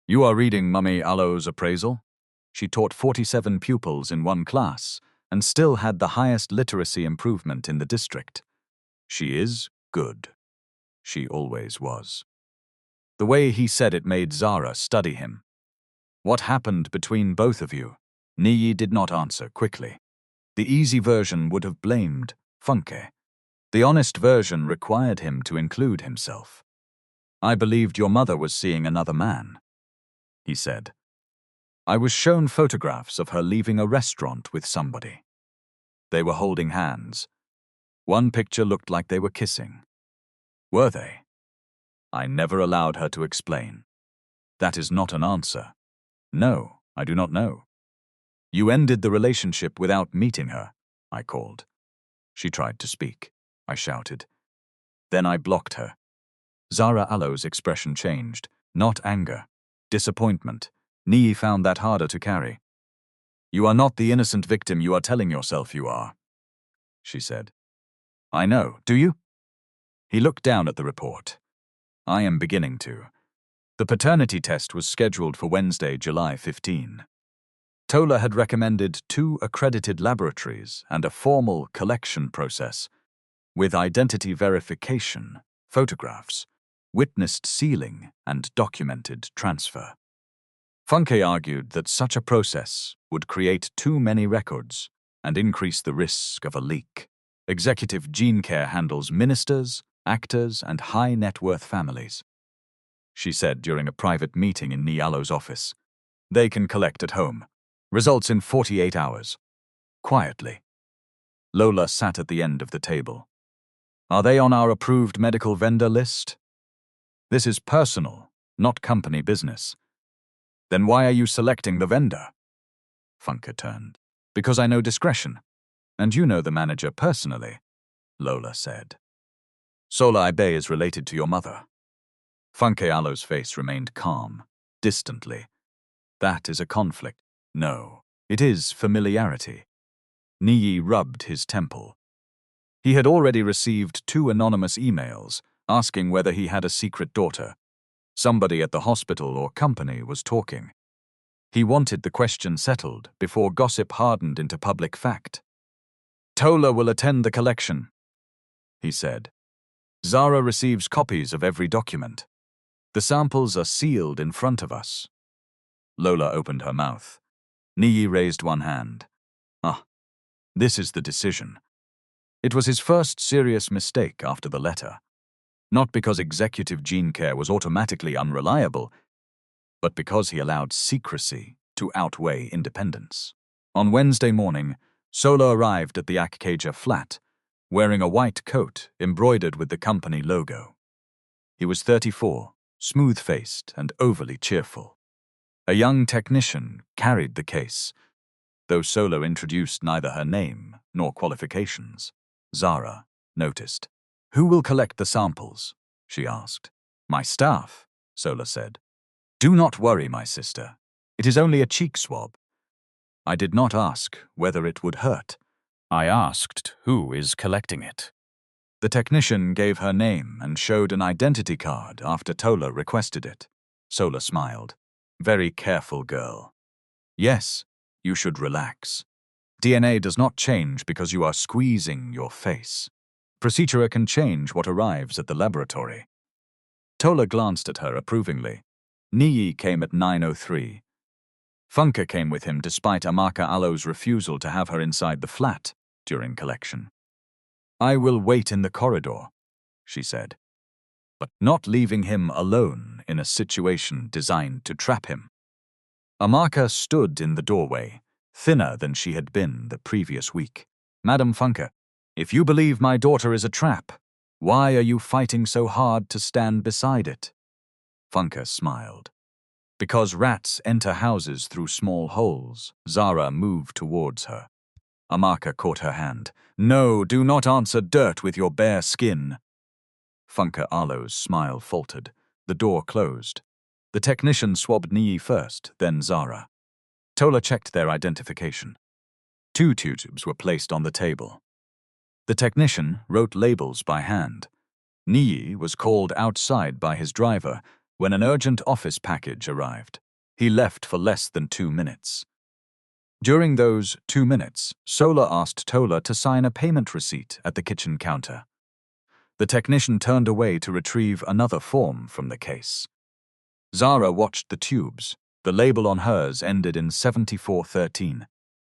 You are reading Mummy Alo's appraisal? She taught 47 pupils in one class and still had the highest literacy improvement in the district. She is good. She always was. The way he said it made Zara study him. What happened between both of you? Niyi did not answer quickly. The easy version would have blamed Fiancée. The honest version required him to include himself. I believed your mother was seeing another man, he said. I was shown photographs of her leaving a restaurant with somebody. They were holding hands. One picture looked like they were kissing. Were they? I never allowed her to explain. That is not an answer. No, I do not know. You ended the relationship without meeting her, I called. She tried to speak. I shouted. Then I blocked her. Zara Alo's expression changed, not anger, disappointment. Niyi found that harder to carry. You are not the innocent victim you are telling yourself you are, she said. I know, do you? He looked down at the report. I am beginning to. The paternity test was scheduled for Wednesday, July 15. Tola had recommended 2 accredited laboratories and a formal collection process, with identity verification, photographs, witnessed sealing, and documented transfer. Fiancée argued that such a process would create too many records and increase the risk of a leak. Executive Gene Care handles ministers, actors, and high-net-worth families, she said during a private meeting in Niyi Alo's office. They can collect at home. Results in 48 hours. Quietly. Lola sat at the end of the table. Are they on our approved medical vendor list? This is personal, not company business. Then why are you selecting the vendor? Fiancée turned. Because I know discretion. And you know the manager personally, Lola said. Sola Ibe is related to your mother. Fiancée Alo's face remained calm, distantly. That is a conflict. No, it is familiarity. Niyi rubbed his temple. He had already received 2 anonymous emails asking whether he had a secret daughter. Somebody at the hospital or company was talking. He wanted the question settled before gossip hardened into public fact. Tola will attend the collection, he said. Zara receives copies of every document. The samples are sealed in front of us. Lola opened her mouth. Niyi raised one hand. This is the decision. It was his first serious mistake after the letter. Not because executive gene care was automatically unreliable, but because he allowed secrecy to outweigh independence. On Wednesday morning, Sola arrived at the Akkeja flat, wearing a white coat embroidered with the company logo. He was 34, smooth-faced and overly cheerful. A young technician carried the case, though Sola introduced neither her name nor qualifications. Zara noticed. "Who will collect the samples?" she asked. "My staff," Sola said. "Do not worry, my sister. It is only a cheek swab. I did not ask whether it would hurt. I asked who is collecting it." The technician gave her name and showed an identity card after Tola requested it. Sola smiled. "Very careful girl. Yes, you should relax. DNA does not change because you are squeezing your face. Procedure can change what arrives at the laboratory." Tola glanced at her approvingly. Niyi came at 9:03. Funke came with him despite Amaka Alo's refusal to have her inside the flat during collection. "I will wait in the corridor," she said, but not leaving him alone in a situation designed to trap him. Amaka stood in the doorway, thinner than she had been the previous week. "Madam Funke, if you believe my daughter is a trap, why are you fighting so hard to stand beside it?" Funke smiled. "Because rats enter houses through small holes." Zara moved towards her. Amaka caught her hand. "No, do not answer dirt with your bare skin." Funke Alo's smile faltered. The door closed. The technician swabbed Niyi first, then Zara. Tola checked their identification. 2 tubes were placed on the table. The technician wrote labels by hand. Niyi was called outside by his driver when an urgent office package arrived. He left for less than 2 minutes. During those 2 minutes, Sola asked Tola to sign a payment receipt at the kitchen counter. The technician turned away to retrieve another form from the case. Zara watched the tubes. The label on hers ended in 7413.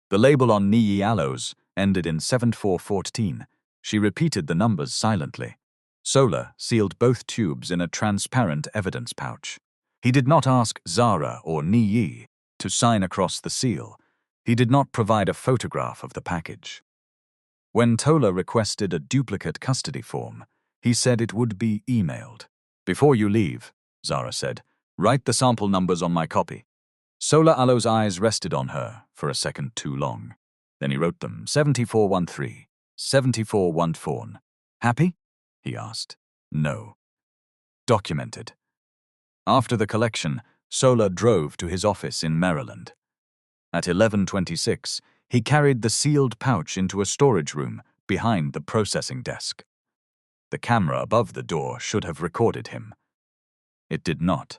The label on Niyi Alo's ended in 7414. She repeated the numbers silently. Sola sealed both tubes in a transparent evidence pouch. He did not ask Zara or Niyi to sign across the seal. He did not provide a photograph of the package. When Tola requested a duplicate custody form, he said it would be emailed. "Before you leave," Zara said, "write the sample numbers on my copy." Sola Alo's eyes rested on her for a second too long. Then he wrote them 7413, 7414. "Happy?" he asked. "No." Documented. After the collection, Sola drove to his office in Maryland. At 11:26, he carried the sealed pouch into a storage room behind the processing desk. The camera above the door should have recorded him. It did not.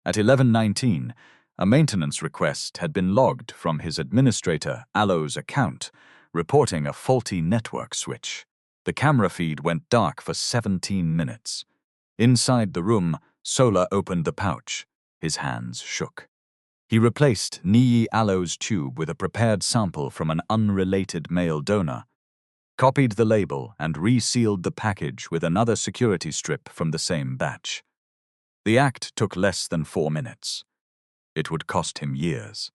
At 11:19, a maintenance request had been logged from his administrator, Alo's account, reporting a faulty network switch. The camera feed went dark for 17 minutes. Inside the room, Sola opened the pouch. His hands shook. He replaced Niyi Alo's tube with a prepared sample from an unrelated male donor, copied the label, and resealed the package with another security strip from the same batch. The act took less than 4 minutes. It would cost him years.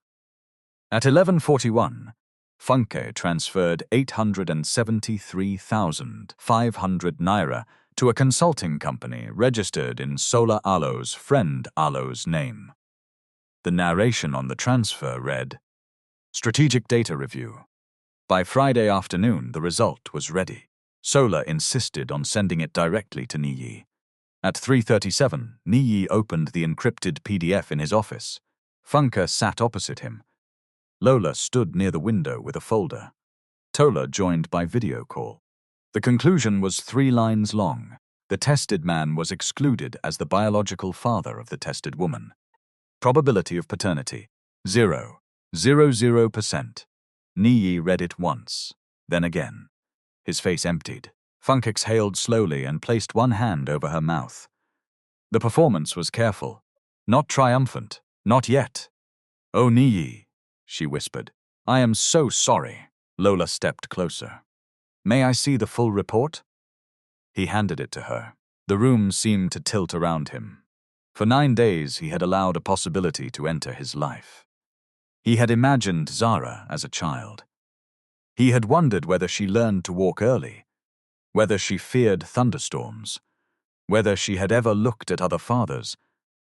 At 11:41, Funke transferred 873,500 naira to a consulting company registered in Sola Alo's friend Alo's name. The narration on the transfer read, "Strategic Data Review." By Friday afternoon, the result was ready. Sola insisted on sending it directly to Niyi. At 3:37, Niyi opened the encrypted PDF in his office. Funke sat opposite him. Lola stood near the window with a folder. Tola joined by video call. The conclusion was 3 lines long. The tested man was excluded as the biological father of the tested woman. Probability of paternity, 0.00%. Niyi read it once, then again. His face emptied. Funke exhaled slowly and placed one hand over her mouth. The performance was careful, not triumphant, not yet. "Oh, Niyi," she whispered. "I am so sorry." Lola stepped closer. "May I see the full report?" He handed it to her. The room seemed to tilt around him. For 9 days he had allowed a possibility to enter his life. He had imagined Zara as a child. He had wondered whether she learned to walk early, whether she feared thunderstorms, whether she had ever looked at other fathers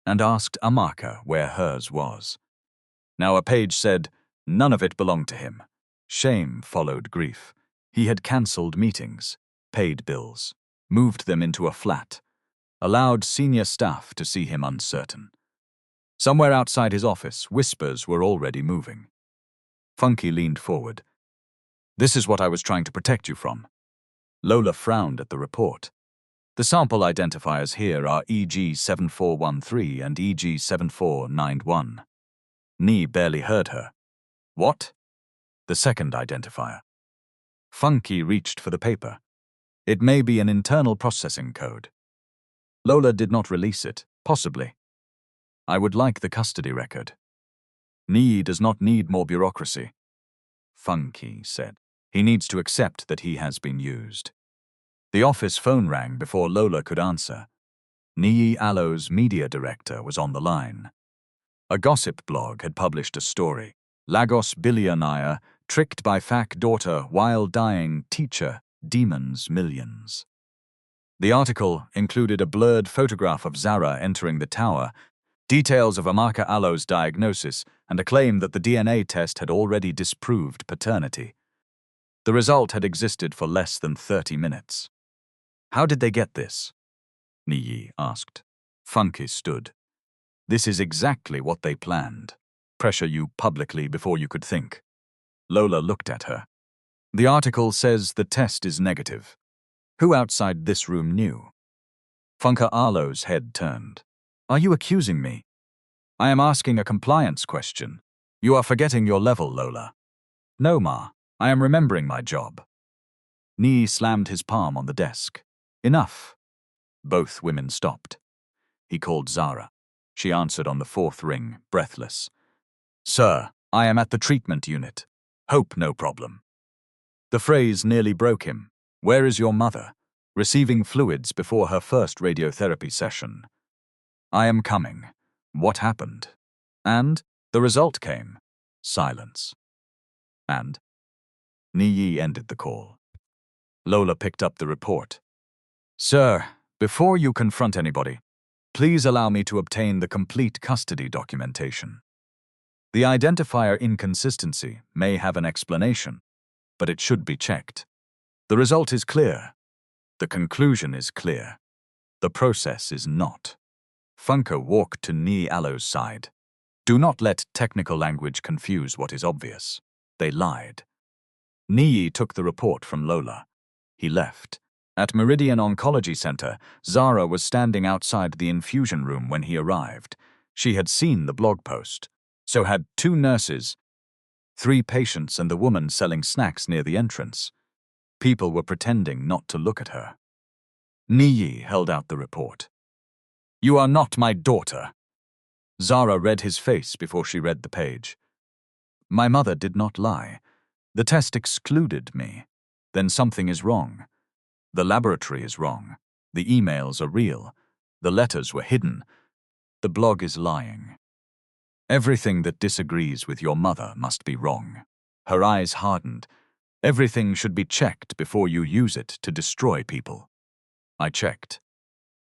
and asked Amaka where hers was. Now a page said, none of it belonged to him. Shame followed grief. He had cancelled meetings, paid bills, moved them into a flat, allowed senior staff to see him uncertain. Somewhere outside his office, whispers were already moving. Funky leaned forward. This is what I was trying to protect you from. Lola frowned at the report. The sample identifiers here are EG7413 and EG7491. Niyi barely heard her. What? The second identifier. Funky reached for the paper. It may be an internal processing code. Lola did not release it, possibly. I would like the custody record. Niyi does not need more bureaucracy. Funky said. He needs to accept that he has been used. The office phone rang before Lola could answer. Niyi Adeyemi's media director was on the line. A gossip blog had published a story. Lagos billionaire tricked by fake daughter while dying teacher demons millions. The article included a blurred photograph of Zara entering the tower, details of Amaka Alo's diagnosis, and a claim that the DNA test had already disproved paternity. The result had existed for less than 30 minutes. How did they get this? Niyi asked. Funky stood. This is exactly what they planned. Pressure you publicly before you could think. Lola looked at her. The article says the test is negative. Who outside this room knew? Funka Alo's head turned. Are you accusing me? I am asking a compliance question. You are forgetting your level, Lola. No, Ma. I am remembering my job. Niyi slammed his palm on the desk. Enough. Both women stopped. He called Zara. She answered on the 4th ring, breathless. Sir, I am at the treatment unit. Hope no problem. The phrase nearly broke him. Where is your mother? Receiving fluids before her first radiotherapy session. I am coming. What happened? And the result came. Silence. And Niyi ended the call. Lola picked up the report. Sir, before you confront anybody, please allow me to obtain the complete custody documentation. The identifier inconsistency may have an explanation, but it should be checked. The result is clear. The conclusion is clear. The process is not. Funka walked to Niyi Adeyemi's side. Do not let technical language confuse what is obvious. They lied. Niyi took the report from Lola. He left. At Meridian Oncology Center, Zara was standing outside the infusion room when he arrived. She had seen the blog post. So had 2 nurses, 3 patients, and the woman selling snacks near the entrance. People were pretending not to look at her. Niyi held out the report. You are not my daughter. Zara read his face before she read the page. My mother did not lie. The test excluded me. Then something is wrong. The laboratory is wrong. The emails are real. The letters were hidden. The blog is lying. Everything that disagrees with your mother must be wrong. Her eyes hardened. Everything should be checked before you use it to destroy people. I checked.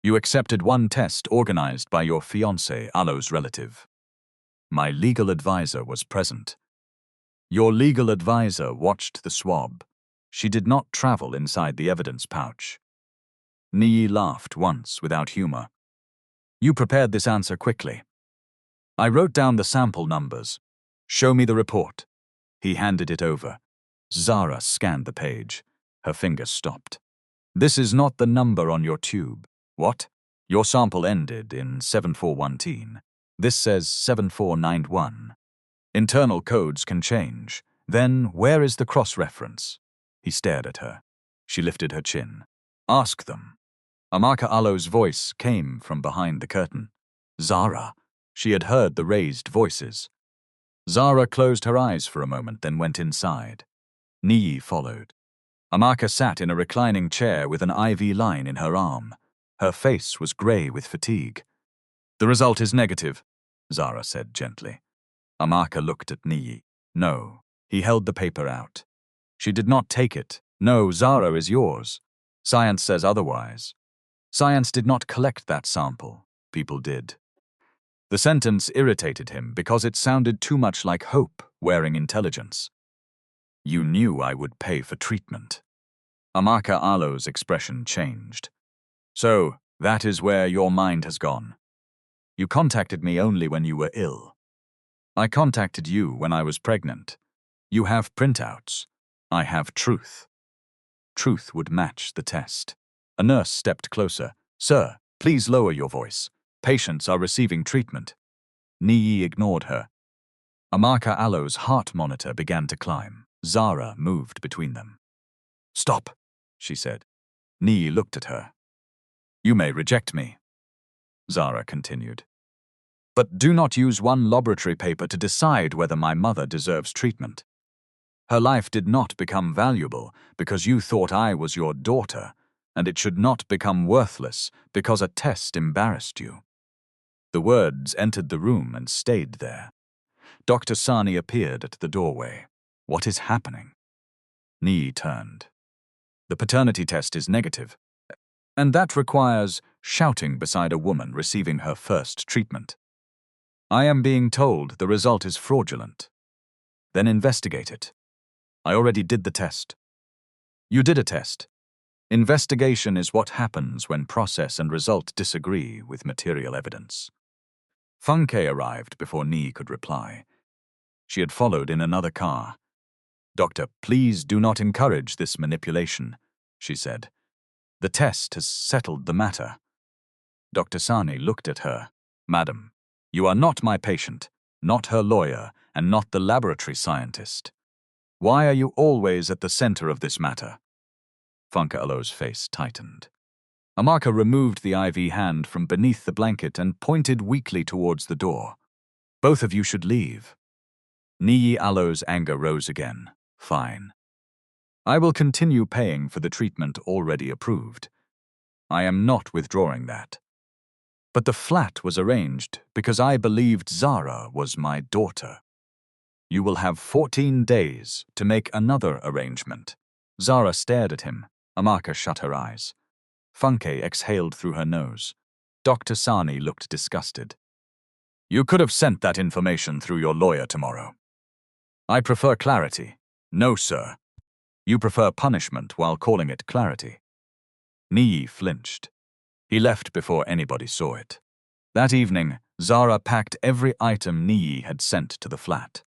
You accepted one test organized by your fiancé, Alo's relative. My legal advisor was present. Your legal advisor watched the swab. She did not travel inside the evidence pouch. Niyi laughed once without humor. You prepared this answer quickly. I wrote down the sample numbers. Show me the report. He handed it over. Zara scanned the page. Her finger stopped. This is not the number on your tube. What? Your sample ended in 7413. This says 7491. Internal codes can change. Then where is the cross-reference? He stared at her. She lifted her chin. Ask them. Amaka Alo's voice came from behind the curtain. Zara. She had heard the raised voices. Zara closed her eyes for a moment, then went inside. Niyi followed. Amaka sat in a reclining chair with an IV line in her arm. Her face was grey with fatigue. "The result is negative," Zara said gently. Amaka looked at Niyi. "No." He held the paper out. "She did not take it. No, Zara is yours. Science says otherwise. Science did not collect that sample. People did." The sentence irritated him because it sounded too much like hope wearing intelligence. "You knew I would pay for treatment." Amaka Alo's expression changed. "So, that is where your mind has gone. You contacted me only when you were ill. I contacted you when I was pregnant. You have printouts. I have truth." Truth would match the test. A nurse stepped closer. "Sir, please lower your voice. Patients are receiving treatment." Niyi ignored her. Amaka Alo's heart monitor began to climb. Zara moved between them. "Stop," she said. Niyi looked at her. "You may reject me," Zara continued. "But do not use one laboratory paper to decide whether my mother deserves treatment. Her life did not become valuable because you thought I was your daughter, and it should not become worthless because a test embarrassed you." The words entered the room and stayed there. Dr. Sani appeared at the doorway. "What is happening?" Niyi turned. "The paternity test is negative, and that requires shouting beside a woman receiving her first treatment. I am being told the result is fraudulent. Then investigate it. I already did the test." "You did a test. Investigation is what happens when process and result disagree with material evidence." Fiancée arrived before Niyi could reply. She had followed in another car. "Doctor, please do not encourage this manipulation," she said. "The test has settled the matter." Dr. Sani looked at her. "Madam, you are not my patient, not her lawyer, and not the laboratory scientist. Why are you always at the center of this matter?" Fiancée's face tightened. Amaka removed the IV hand from beneath the blanket and pointed weakly towards the door. "Both of you should leave." Niyi Alo's anger rose again. "Fine. I will continue paying for the treatment already approved. I am not withdrawing that. But the flat was arranged because I believed Zara was my daughter. You will have 14 days to make another arrangement." Zara stared at him. Amaka shut her eyes. Fiancée exhaled through her nose. Dr. Sani looked disgusted. "You could have sent that information through your lawyer tomorrow." "I prefer clarity." "No, sir. You prefer punishment while calling it clarity." Niyi flinched. He left before anybody saw it. That evening, Zara packed every item Niyi had sent to the flat.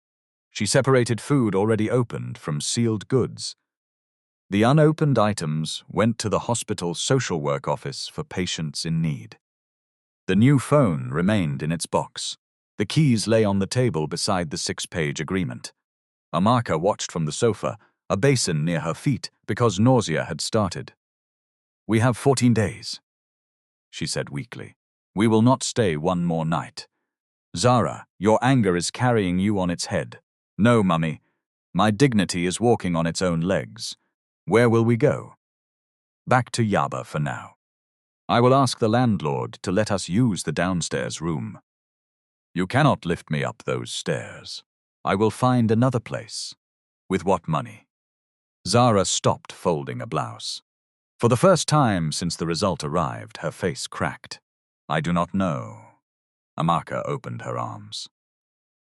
She separated food already opened from sealed goods. The unopened items went to the hospital social work office for patients in need. The new phone remained in its box. The keys lay on the table beside the 6-page agreement. Amaka watched from the sofa, a basin near her feet, because nausea had started. "We have 14 days," she said weakly. "We will not stay one more night. Zara, your anger is carrying you on its head. No, Mummy. My dignity is walking on its own legs. Where will we go?" "Back to Yaba for now. I will ask the landlord to let us use the downstairs room." "You cannot lift me up those stairs. I will find another place." "With what money?" Zara stopped folding a blouse. For the first time since the result arrived, her face cracked. "I do not know." Amaka opened her arms.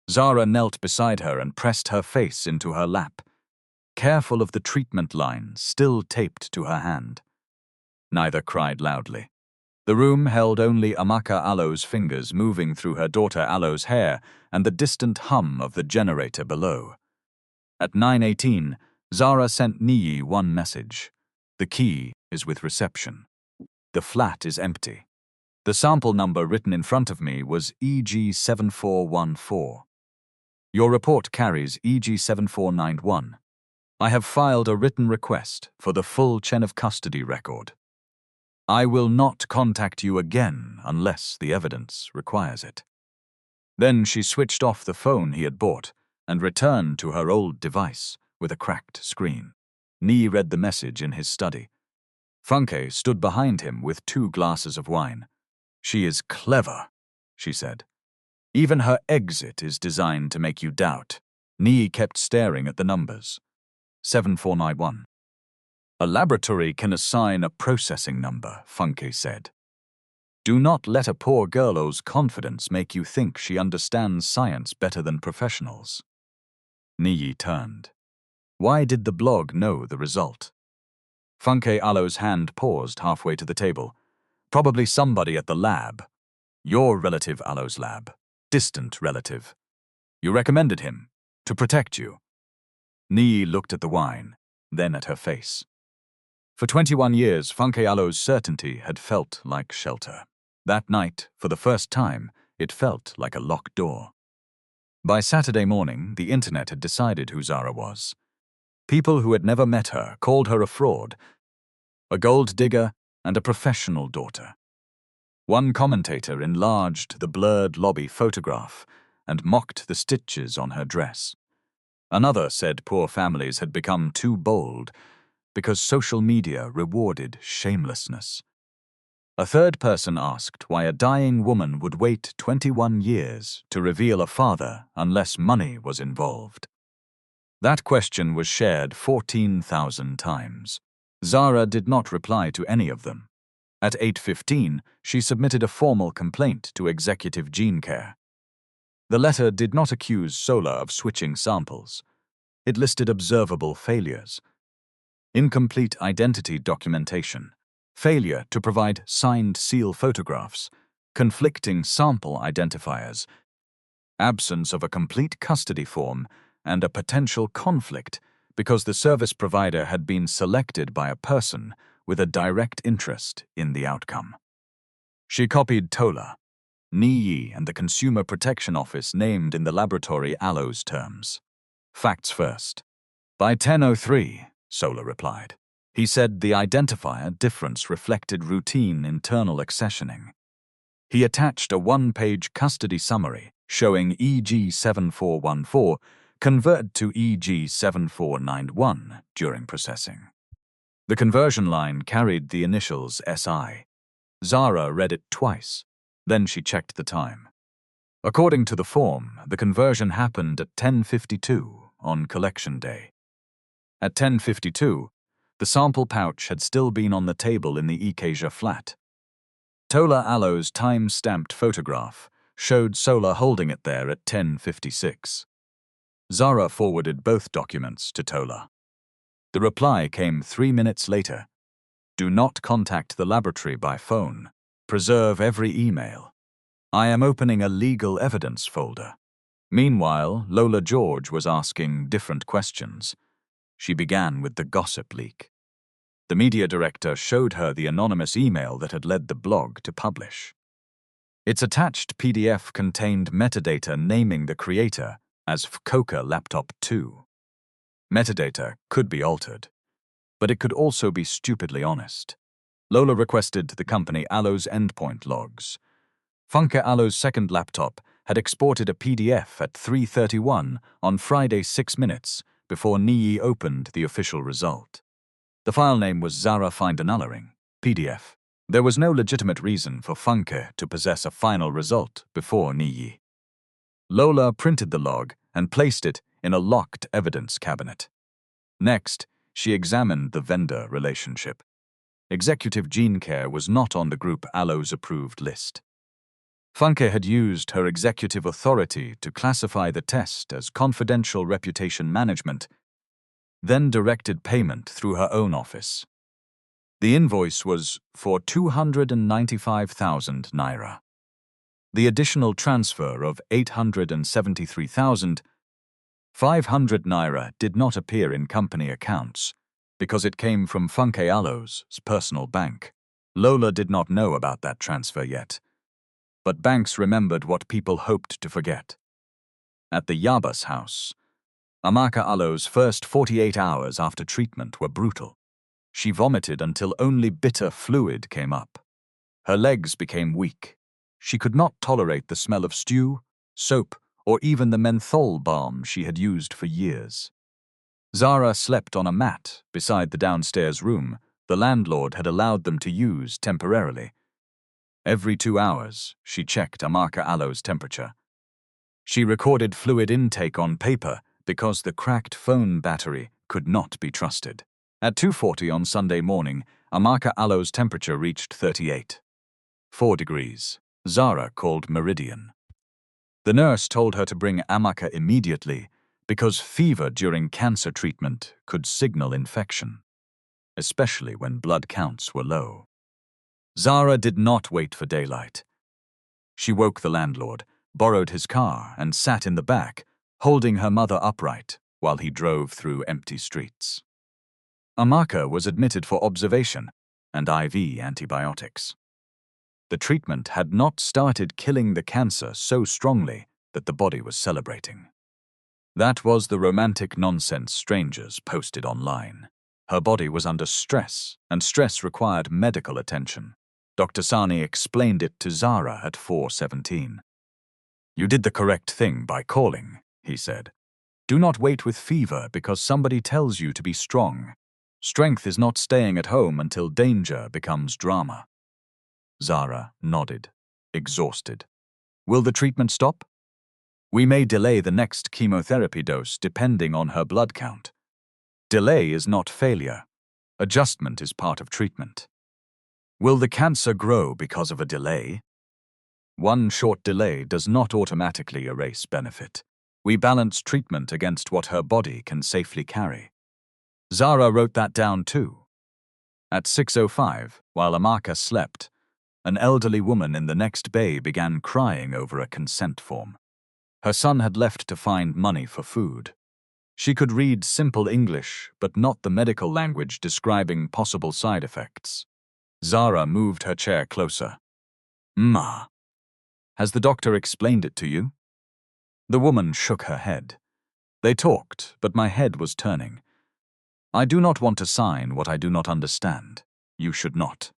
Zara knelt beside her and pressed her face into her lap, careful of the treatment line still taped to her hand. Neither cried loudly. The room held only Amaka Alo's fingers moving through her daughter Alo's hair and the distant hum of the generator below. At 9:18, Zara sent Niyi one message. "The key is with reception. The flat is empty." The sample number written in front of me was EG7414. "Your report carries EG7491. I have filed a written request for the full chain of custody record. I will not contact you again unless the evidence requires it." Then she switched off the phone he had bought and returned to her old device with a cracked screen. Niyi read the message in his study. Funke stood behind him with 2 glasses of wine. "She is clever," she said. "Even her exit is designed to make you doubt." Niyi kept staring at the numbers. 7491. "A laboratory can assign a processing number," Funke said. "Do not let a poor girl's confidence make you think she understands science better than professionals." Niyi turned. Why did the blog know the result? Funke Alo's hand paused halfway to the table. "Probably somebody at the lab. Your relative Alo's lab. Distant relative. You recommended him. To protect you." Niyi looked at the wine, then at her face. For 21 years, Funke Alo's certainty had felt like shelter. That night, for the first time, it felt like a locked door. By Saturday morning, the internet had decided who Zara was. People who had never met her called her a fraud, a gold digger, and a professional daughter. One commentator enlarged the blurred lobby photograph and mocked the stitches on her dress. Another said poor families had become too bold because social media rewarded shamelessness. A third person asked why a dying woman would wait 21 years to reveal a father unless money was involved. That question was shared 14,000 times. Zara did not reply to any of them. At 8:15, she submitted a formal complaint to Executive Gene Care. The letter did not accuse Sola of switching samples. It listed observable failures: incomplete identity documentation, failure to provide signed seal photographs, conflicting sample identifiers, absence of a complete custody form, and a potential conflict because the service provider had been selected by a person with a direct interest in the outcome. She copied Tola, Niyi, and the Consumer Protection Office named in the laboratory Alo's terms. "Facts first." "By 10:03, Sola replied. He said the identifier difference reflected routine internal accessioning. He attached a 1-page custody summary showing EG7414 converted to EG7491 during processing. The conversion line carried the initials SI. Zara read it twice. Then she checked the time. According to the form, the conversion happened at 10:52 on collection day. At 10:52, the sample pouch had still been on the table in the Ikeja flat. Tola Alo's time-stamped photograph showed Sola holding it there at 10:56. Zara forwarded both documents to Tola. The reply came 3 minutes later. "Do not contact the laboratory by phone. Preserve every email. I am opening a legal evidence folder." Meanwhile, Lola George was asking different questions. She began with the gossip leak. The media director showed her the anonymous email that had led the blog to publish. Its attached PDF contained metadata naming the creator as Fukoka Laptop 2. Metadata could be altered, but it could also be stupidly honest. Lola requested the company Alo's endpoint logs. Funke Alo's second laptop had exported a PDF at 3:31 on Friday 6 minutes before Niyi opened the official result. The file name was Zara Findenullering, PDF. There was no legitimate reason for Funke to possess a final result before Niyi. Lola printed the log and placed it in a locked evidence cabinet. Next, she examined the vendor relationship. Executive Gene Care was not on the group Alo's approved list. Funke had used her executive authority to classify the test as confidential reputation management, then directed payment through her own office. The invoice was for 295,000 naira. The additional transfer of 873,500 naira did not appear in company accounts because it came from Funke Alo's personal bank. Lola did not know about that transfer yet, but banks remembered what people hoped to forget. At the Yabas house, Amaka Alo's first 48 hours after treatment were brutal. She vomited until only bitter fluid came up. Her legs became weak. She could not tolerate the smell of stew, soap, or even the menthol balm she had used for years. Zara slept on a mat beside the downstairs room the landlord had allowed them to use temporarily. Every 2 hours, she checked Amaka Alo's temperature. She recorded fluid intake on paper because the cracked phone battery could not be trusted. At 2:40 on Sunday morning, Amaka Alo's temperature reached 38.4 degrees. Zara called Meridian. The nurse told her to bring Amaka immediately because fever during cancer treatment could signal infection, especially when blood counts were low. Zara did not wait for daylight. She woke the landlord, borrowed his car, and sat in the back, holding her mother upright while he drove through empty streets. Amaka was admitted for observation and IV antibiotics. The treatment had not started killing the cancer so strongly that the body was celebrating. That was the romantic nonsense strangers posted online. Her body was under stress, and stress required medical attention. Dr. Sani explained it to Zara at 4:17. "You did the correct thing by calling," he said. "Do not wait with fever because somebody tells you to be strong. Strength is not staying at home until danger becomes drama." Zara nodded, exhausted. "Will the treatment stop?" "We may delay the next chemotherapy dose depending on her blood count. Delay is not failure. Adjustment is part of treatment." "Will the cancer grow because of a delay?" "One short delay does not automatically erase benefit. We balance treatment against what her body can safely carry." Zara wrote that down too. At 6:05, while Amaka slept, an elderly woman in the next bay began crying over a consent form. Her son had left to find money for food. She could read simple English, but not the medical language describing possible side effects. Zara moved her chair closer. "Ma, has the doctor explained it to you?" The woman shook her head. "They talked, but my head was turning. I do not want to sign what I do not understand. You should not."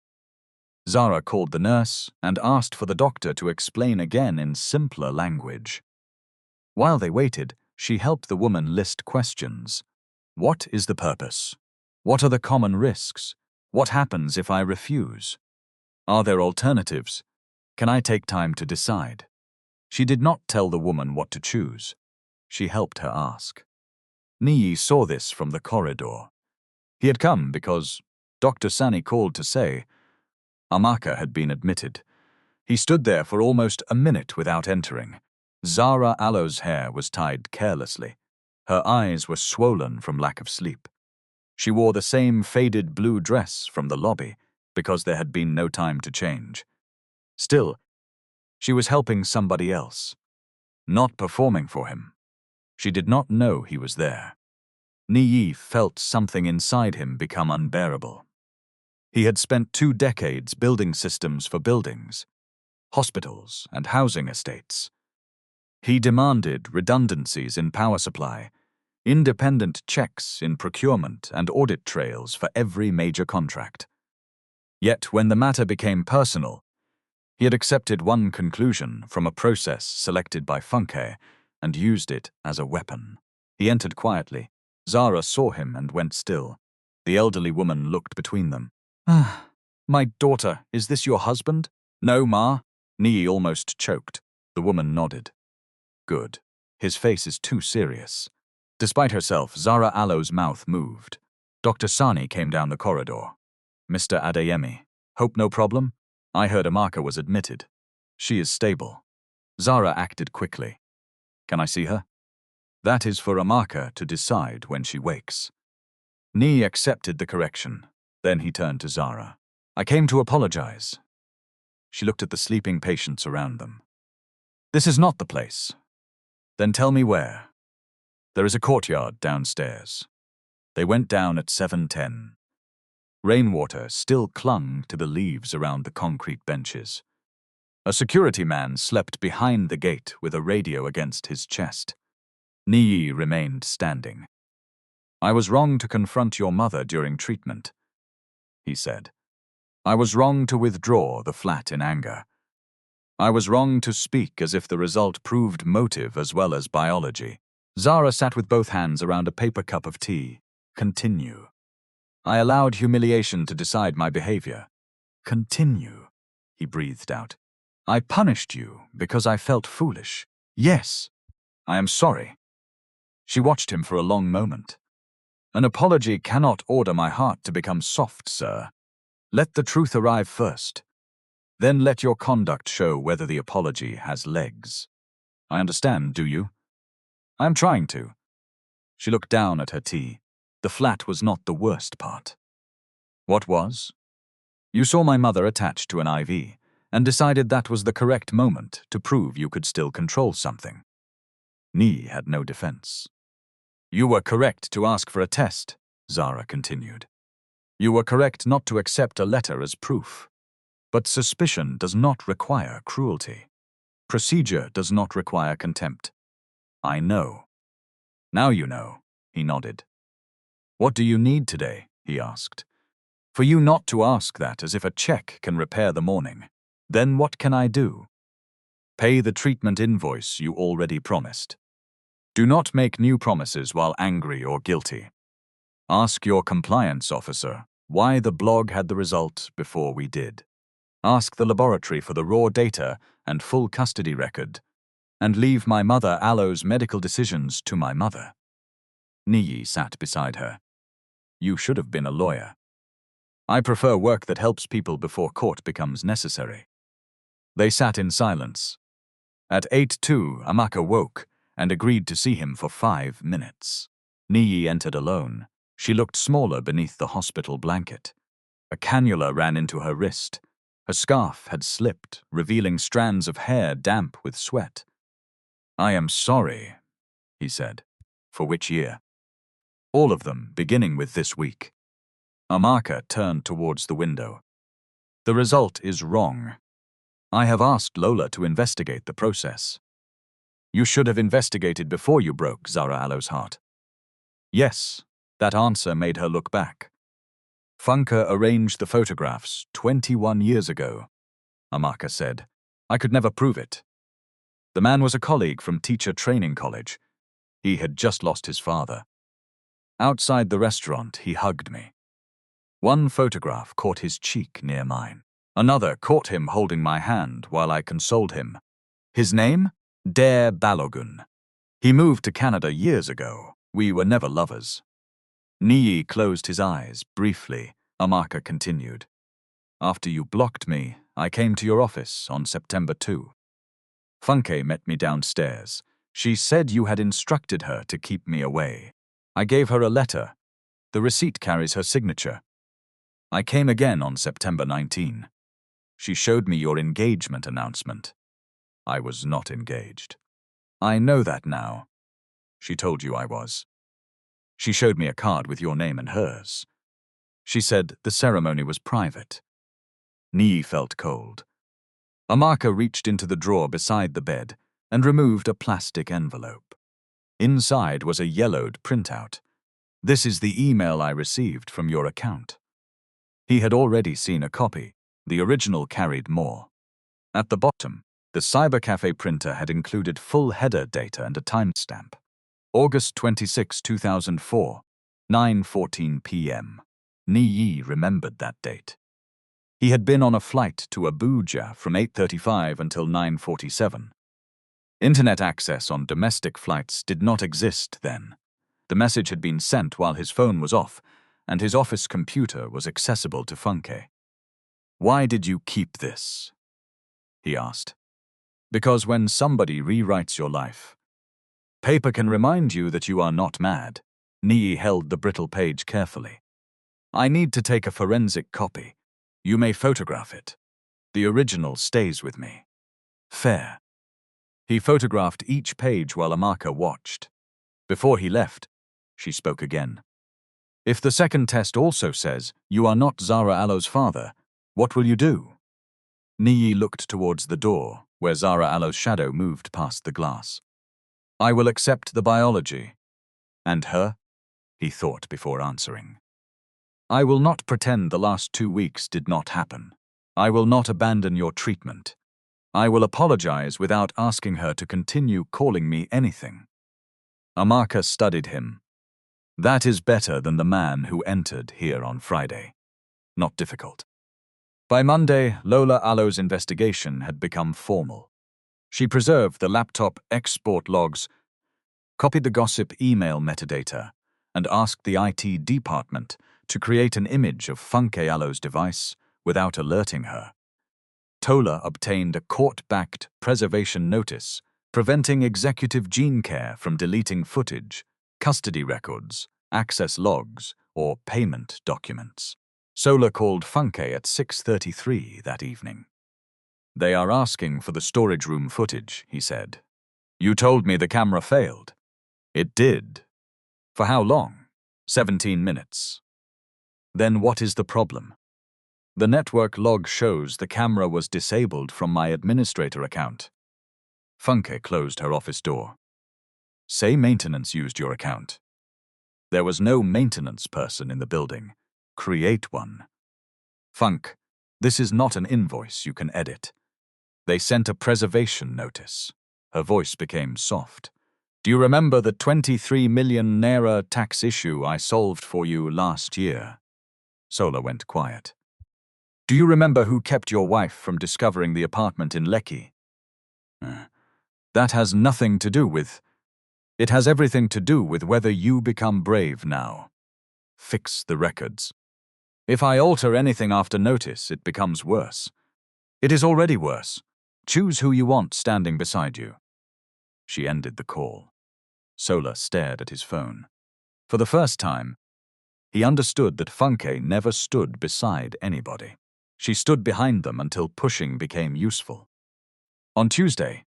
Zara called the nurse and asked for the doctor to explain again in simpler language. While they waited, she helped the woman list questions. What is the purpose? What are the common risks? What happens if I refuse? Are there alternatives? Can I take time to decide? She did not tell the woman what to choose. She helped her ask. Niyi saw this from the corridor. He had come because Dr. Sani called to say Amaka had been admitted. He stood there for almost a minute without entering. Zara Alo's hair was tied carelessly. Her eyes were swollen from lack of sleep. She wore the same faded blue dress from the lobby because there had been no time to change. Still, she was helping somebody else, not performing for him. She did not know he was there. Niyi felt something inside him become unbearable. He had spent 2 decades building systems for buildings, hospitals, and housing estates. He demanded redundancies in power supply, independent checks in procurement, and audit trails for every major contract. Yet when the matter became personal, he had accepted one conclusion from a process selected by Fiancée and used it as a weapon. He entered quietly. Zara saw him and went still. The elderly woman looked between them. "Ah, my daughter, is this your husband?" "No, Ma." Niyi almost choked. The woman nodded. "Good. His face is too serious." Despite herself, Zara Alo's mouth moved. Dr. Sani came down the corridor. "Mr. Adeyemi, hope no problem? I heard Amaka was admitted. She is stable." Zara acted quickly. "Can I see her?" "That is for Amaka to decide when she wakes." Niyi accepted the correction. Then he turned to Zara. "I came to apologize." She looked at the sleeping patients around them. "This is not the place." "Then tell me where." "There is a courtyard downstairs." They went down at 7:10. Rainwater still clung to the leaves around the concrete benches. A security man slept behind the gate with a radio against his chest. Niyi remained standing. "I was wrong to confront your mother during treatment," he said. "I was wrong to withdraw the flat in anger. I was wrong to speak as if the result proved motive as well as biology." Zara sat with both hands around a paper cup of tea. "Continue." I allowed humiliation to decide my behavior. Continue, he breathed out. I punished you because I felt foolish. Yes, I am sorry. She watched him for a long moment. An apology cannot order my heart to become soft, sir. Let the truth arrive first. Then let your conduct show whether the apology has legs. I understand, do you? I am trying to. She looked down at her tea. The flat was not the worst part. What was? You saw my mother attached to an IV and decided that was the correct moment to prove you could still control something. Niyi had no defense. You were correct to ask for a test, Zara continued. You were correct not to accept a letter as proof. But suspicion does not require cruelty. Procedure does not require contempt. I know. Now you know, he nodded. What do you need today? He asked. For you not to ask that as if a check can repair the morning. Then what can I do? Pay the treatment invoice you already promised. Do not make new promises while angry or guilty. Ask your compliance officer why the blog had the result before we did. Ask the laboratory for the raw data and full custody record, and leave my mother Alo's medical decisions to my mother. Niyi sat beside her. You should have been a lawyer. I prefer work that helps people before court becomes necessary. They sat in silence. At 8:02, Amaka woke and agreed to see him for 5 minutes. Niyi entered alone. She looked smaller beneath the hospital blanket. A cannula ran into her wrist. Her scarf had slipped, revealing strands of hair damp with sweat. I am sorry, he said. For which year? All of them, beginning with this week. Amaka turned towards the window. The result is wrong. I have asked Lola to investigate the process. You should have investigated before you broke Zara Alo's heart. Yes, that answer made her look back. Funke arranged the photographs 21 years ago, Amaka said. I could never prove it. The man was a colleague from teacher training college. He had just lost his father. Outside the restaurant, he hugged me. One photograph caught his cheek near mine. Another caught him holding my hand while I consoled him. His name? Dare Balogun. He moved to Canada years ago. We were never lovers. Niyi closed his eyes briefly. Amaka continued. After you blocked me, I came to your office on September 2. Funke met me downstairs. She said you had instructed her to keep me away. I gave her a letter. The receipt carries her signature. I came again on September 19. She showed me your engagement announcement. I was not engaged. I know that now. She told you I was. She showed me a card with your name and hers. She said the ceremony was private. Niyi felt cold. Amaka reached into the drawer beside the bed and removed a plastic envelope. Inside was a yellowed printout. This is the email I received from your account. He had already seen a copy. The original carried more. At the bottom, the cybercafe printer had included full header data and a timestamp. August 26, 2004, 9:14 p.m. Niyi remembered that date. He had been on a flight to Abuja from 8:35 until 9:47. Internet access on domestic flights did not exist then. The message had been sent while his phone was off, and his office computer was accessible to Funke. Why did you keep this? He asked. Because when somebody rewrites your life, paper can remind you that you are not mad. Niyi held the brittle page carefully. I need to take a forensic copy. You may photograph it. The original stays with me. Fair. He photographed each page while Amaka watched. Before he left, she spoke again. If the second test also says you are not Zara Alo's father, what will you do? Niyi looked towards the door, where Zara Alo's shadow moved past the glass. I will accept the biology. And her? He thought before answering. I will not pretend the last 2 weeks did not happen. I will not abandon your treatment. I will apologize without asking her to continue calling me anything. Amaka studied him. That is better than the man who entered here on Friday. Not difficult. By Monday, Lola Allo's investigation had become formal. She preserved the laptop export logs, copied the gossip email metadata, and asked the IT department to create an image of Fiancée Allo's device without alerting her. Tola obtained a court-backed preservation notice preventing executive gene care from deleting footage, custody records, access logs, or payment documents. Sola called Fiancée at 6:33 that evening. "They are asking for the storage room footage," he said. "You told me the camera failed." "It did." "For how long?" 17 minutes. "Then what is the problem?" "The network log shows the camera was disabled from my administrator account." Fiancée closed her office door. "Say maintenance used your account." "There was no maintenance person in the building. Create one." "Funk, this is not an invoice you can edit. They sent a preservation notice." Her voice became soft. "Do you remember the 23 million naira tax issue I solved for you last year?" Sola went quiet. "Do you remember who kept your wife from discovering the apartment in Lekki?" "That has nothing to do with... It has everything to do with whether you become brave now. Fix the records. If I alter anything after notice, it becomes worse. It is already worse. Choose who you want standing beside you." She ended the call. Sola stared at his phone. For the first time, he understood that Fiancée never stood beside anybody. She stood behind them until pushing became useful. On Tuesday,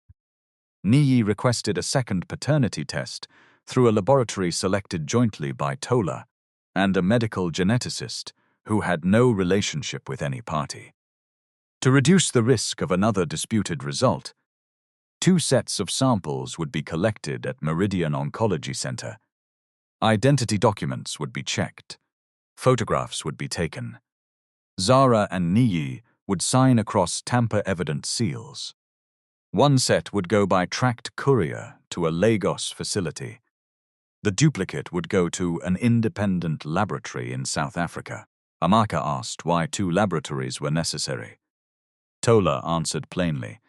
Niyi requested a second paternity test through a laboratory selected jointly by Tola and a medical geneticist who had no relationship with any party. To reduce the risk of another disputed result, 2 sets of samples would be collected at Meridian Oncology Center. Identity documents would be checked. Photographs would be taken. Zara and Niyi would sign across tamper-evident seals. 1 set would go by tracked courier to a Lagos facility. The duplicate would go to an independent laboratory in South Africa. Amaka asked why 2 laboratories were necessary. Tola answered plainly,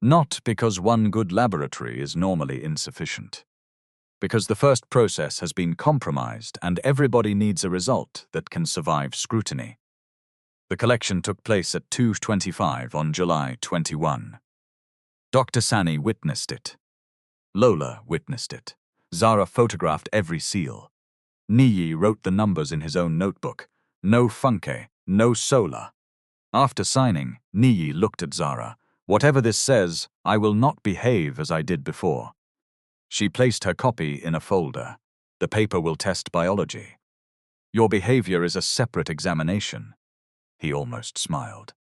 "Not because 1 good laboratory is normally insufficient. Because the first process has been compromised and everybody needs a result that can survive scrutiny." The collection took place at 2:25 on July 21. Dr. Sani witnessed it. Lola witnessed it. Zara photographed every seal. Niyi wrote the numbers in his own notebook. No Fiancée, no Sola. After signing, Niyi looked at Zara. "Whatever this says, I will not behave as I did before." She placed her copy in a folder. "The paper will test biology. Your behavior is a separate examination." He almost smiled.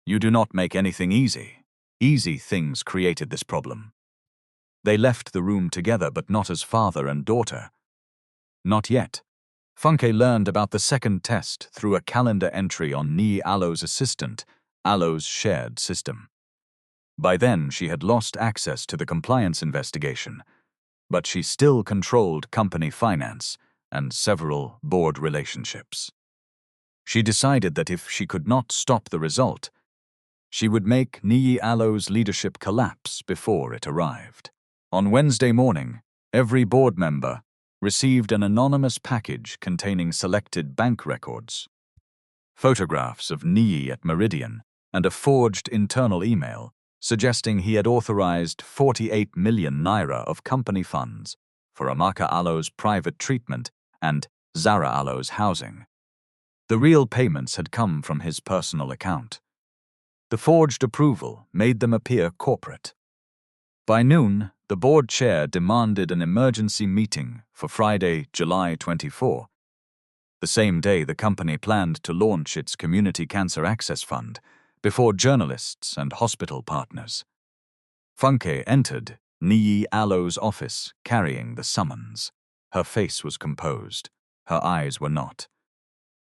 "You do not make anything easy. Easy things created this problem." They left the room together, but not as father and daughter. Not yet. Fiancée learned about the second test through a calendar entry on Niyi Allo's assistant, Allo's shared system. By then, she had lost access to the compliance investigation, but she still controlled company finance and several board relationships. She decided that if she could not stop the result, she would make Niyi Allo's leadership collapse before it arrived. On Wednesday morning, every board member received an anonymous package containing selected bank records, photographs of Niyi at Meridian, and a forged internal email suggesting he had authorized 48 million naira of company funds for Amaka Allo's private treatment and Zara Allo's housing. The real payments had come from his personal account. The forged approval made them appear corporate. By noon, the board chair demanded an emergency meeting for Friday, July 24. The same day, the company planned to launch its Community Cancer Access Fund before journalists and hospital partners. Fiancée entered Niyi Allo's office carrying the summons. Her face was composed. Her eyes were not.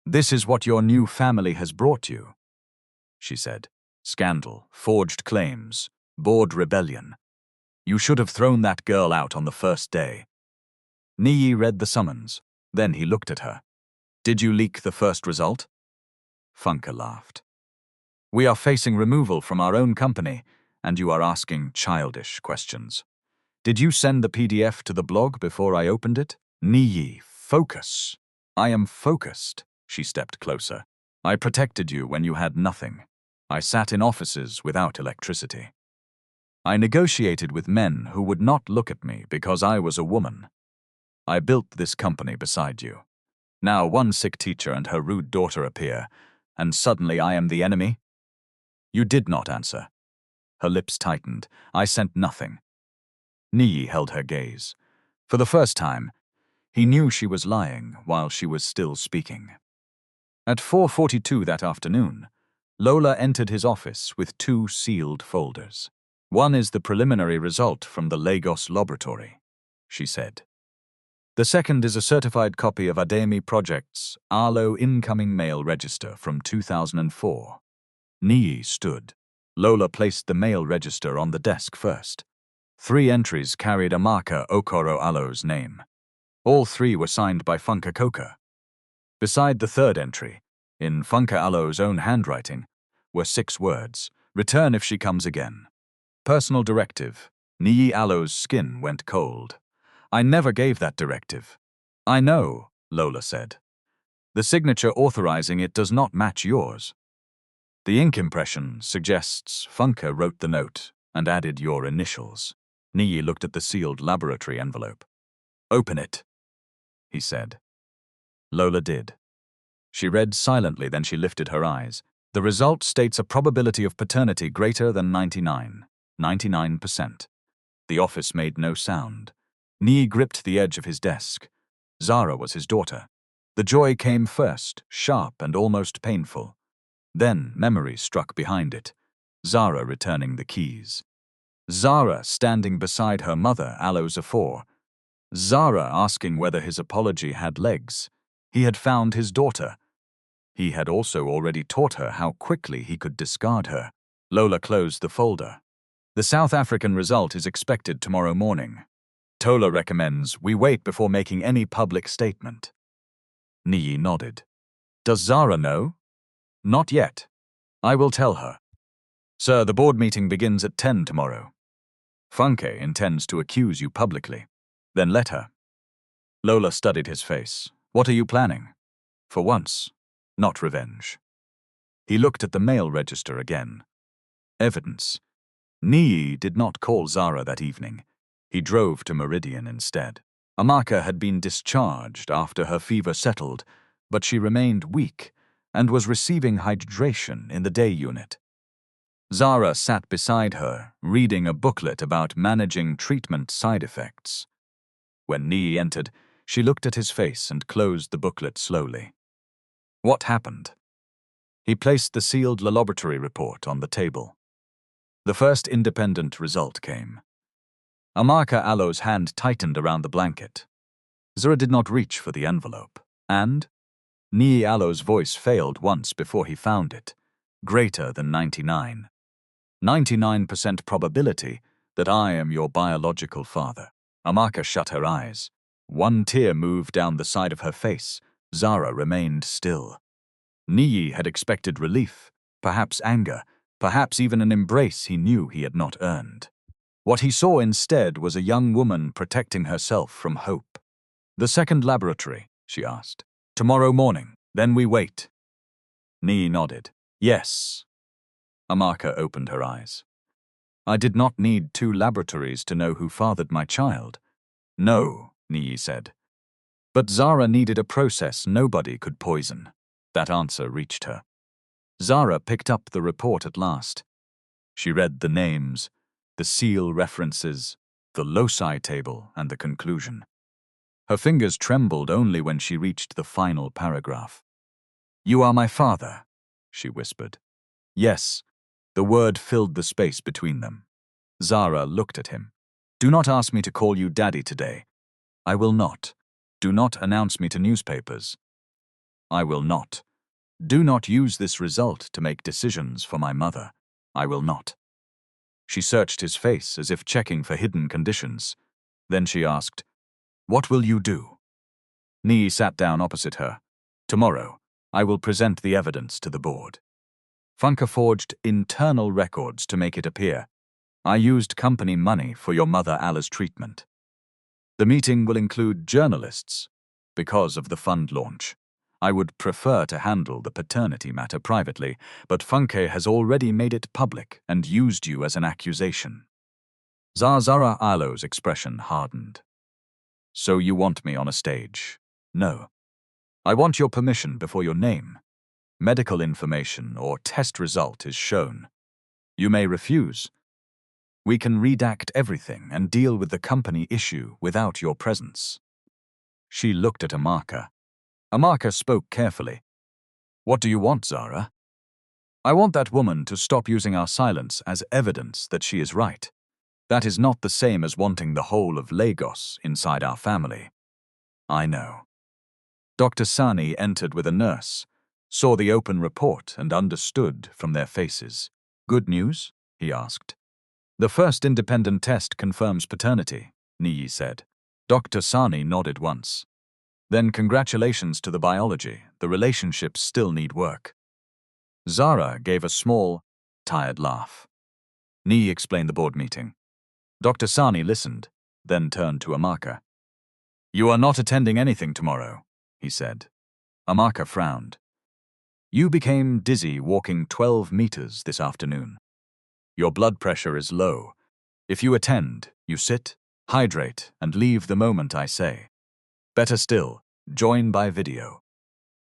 "This is what your new family has brought you," she said. "Scandal, forged claims, board rebellion. You should have thrown that girl out on the first day." Niyi read the summons. Then he looked at her. Did you leak the first result? Funke laughed. We are facing removal from our own company, and you are asking childish questions. Did you send the PDF to the blog before I opened it? Niyi, focus. I am focused. She stepped closer. I protected you when you had nothing. I sat in offices without electricity. I negotiated with men who would not look at me because I was a woman. I built this company beside you. Now one sick teacher and her rude daughter appear, and suddenly I am the enemy? You did not answer. Her lips tightened. I sent nothing. Niyi held her gaze. For the first time, he knew she was lying while she was still speaking. At 4:42 that afternoon, Lola entered his office with 2 sealed folders. One is the preliminary result from the Lagos laboratory, she said. The second is a certified copy of Adeyemi Project's Arlo incoming mail register from 2004. Niyi stood. Lola placed the mail register on the desk first. 3 entries carried Amaka Okoro Alo's name. All 3 were signed by Funke Koka. Beside the 3rd entry, in Funke Alo's own handwriting, were 6 words: return if she comes again. Personal directive. Niyi Alo's skin went cold. I never gave that directive. I know, Lola said. The signature authorizing it does not match yours. The ink impression suggests Funke wrote the note and added your initials. Niyi looked at the sealed laboratory envelope. Open it, he said. Lola did. She read silently, then she lifted her eyes. The result states a probability of paternity greater than 99%. The office made no sound. Niyi gripped the edge of his desk. Zara was his daughter. The joy came first, sharp and almost painful. Then memory struck behind it. Zara returning the keys. Zara standing beside her mother, Alo Zafor. Zara asking whether his apology had legs. He had found his daughter. He had also already taught her how quickly he could discard her. Lola closed the folder. The South African result is expected tomorrow morning. Tola recommends we wait before making any public statement. Niyi nodded. Does Zara know? Not yet. I will tell her. Sir, the board meeting begins at 10 tomorrow. Funke intends to accuse you publicly. Then let her. Lola studied his face. What are you planning? For once, not revenge. He looked at the mail register again. Evidence. Niyi did not call Zara that evening. He drove to Meridian instead. Amaka had been discharged after her fever settled, but she remained weak and was receiving hydration in the day unit. Zara sat beside her, reading a booklet about managing treatment side effects. When Niyi entered, she looked at his face and closed the booklet slowly. What happened? He placed the sealed laboratory report on the table. The first independent result came. Amaka Alo's hand tightened around the blanket. Zara did not reach for the envelope, and Niyi Alo's voice failed once before he found it. Greater than 99. 99% probability that I am your biological father. Amaka shut her eyes. One tear moved down the side of her face. Zara remained still. Niyi had expected relief, perhaps anger, perhaps even an embrace he knew he had not earned. What he saw instead was a young woman protecting herself from hope. The second laboratory, she asked. Tomorrow morning, then we wait. Niyi nodded. Yes. Amaka opened her eyes. I did not need 2 laboratories to know who fathered my child. No, Niyi said. But Zara needed a process nobody could poison. That answer reached her. Zara picked up the report at last. She read the names, the seal references, the loci table, and the conclusion. Her fingers trembled only when she reached the final paragraph. You are my father, she whispered. Yes, the word filled the space between them. Zara looked at him. Do not ask me to call you daddy today. I will not. Do not announce me to newspapers. I will not. Do not use this result to make decisions for my mother. I will not. She searched his face as if checking for hidden conditions. Then she asked, What will you do? Niyi sat down opposite her. Tomorrow, I will present the evidence to the board. Funke forged internal records to make it appear I used company money for your mother Alla's treatment. The meeting will include journalists because of the fund launch. I would prefer to handle the paternity matter privately, but Funke has already made it public and used you as an accusation. Zara Okoro's expression hardened. So you want me on a stage? No. I want your permission before your name, medical information, or test result is shown. You may refuse. We can redact everything and deal with the company issue without your presence. She looked at Amaka. Amaka spoke carefully. What do you want, Zara? I want that woman to stop using our silence as evidence that she is right. That is not the same as wanting the whole of Lagos inside our family. I know. Dr. Sani entered with a nurse, saw the open report and understood from their faces. Good news? He asked. The first independent test confirms paternity, Niyi said. Dr. Sani nodded once. Then congratulations to the biology. The relationships still need work. Zara gave a small, tired laugh. Niyi explained the board meeting. Dr. Sani listened, then turned to Amaka. You are not attending anything tomorrow, he said. Amaka frowned. You became dizzy walking 12 meters this afternoon. Your blood pressure is low. If you attend, you sit, hydrate, and leave the moment I say. Better still, join by video.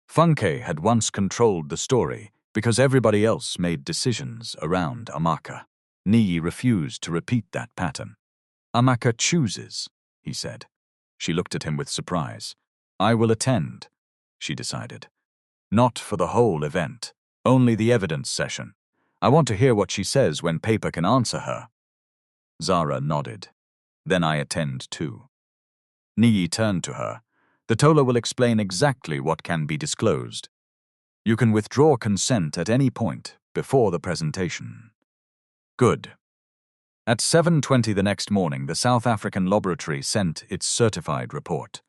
Funke had once controlled the story because everybody else made decisions around Amaka. Niyi refused to repeat that pattern. Amaka chooses, he said. She looked at him with surprise. I will attend, she decided. Not for the whole event, only the evidence session. I want to hear what she says when paper can answer her. Zara nodded. Then I attend too. Niyi turned to her. The Tola will explain exactly what can be disclosed. You can withdraw consent at any point before the presentation. Good. At 7:20 the next morning, the South African laboratory sent its certified report.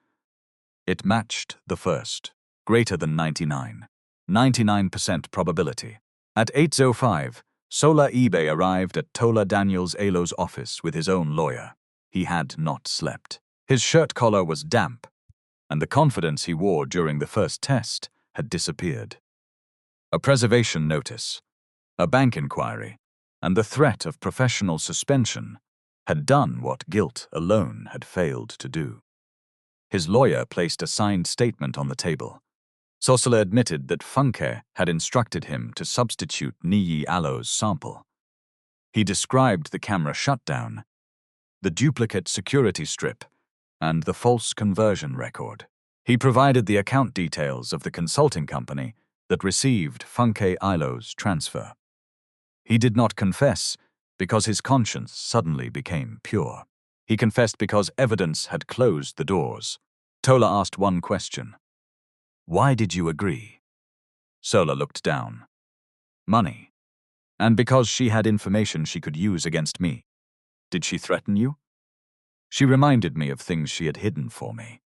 It matched the first, greater than 99% probability. At 8:05, Sola Ibe arrived at Tola Daniels Alo's office with his own lawyer. He had not slept. His shirt collar was damp, and the confidence he wore during the first test had disappeared. A preservation notice, a bank inquiry, and the threat of professional suspension had done what guilt alone had failed to do. His lawyer placed a signed statement on the table. Sola admitted that Funke had instructed him to substitute Niyi Adeyemi's sample. He described the camera shutdown, the duplicate security strip, and the false conversion record. He provided the account details of the consulting company that received Funke Adeyemi's transfer. He did not confess because his conscience suddenly became pure. He confessed because evidence had closed the doors. Tola asked one question. Why did you agree? Sola looked down. Money. And because she had information she could use against me. Did she threaten you? She reminded me of things she had hidden for me.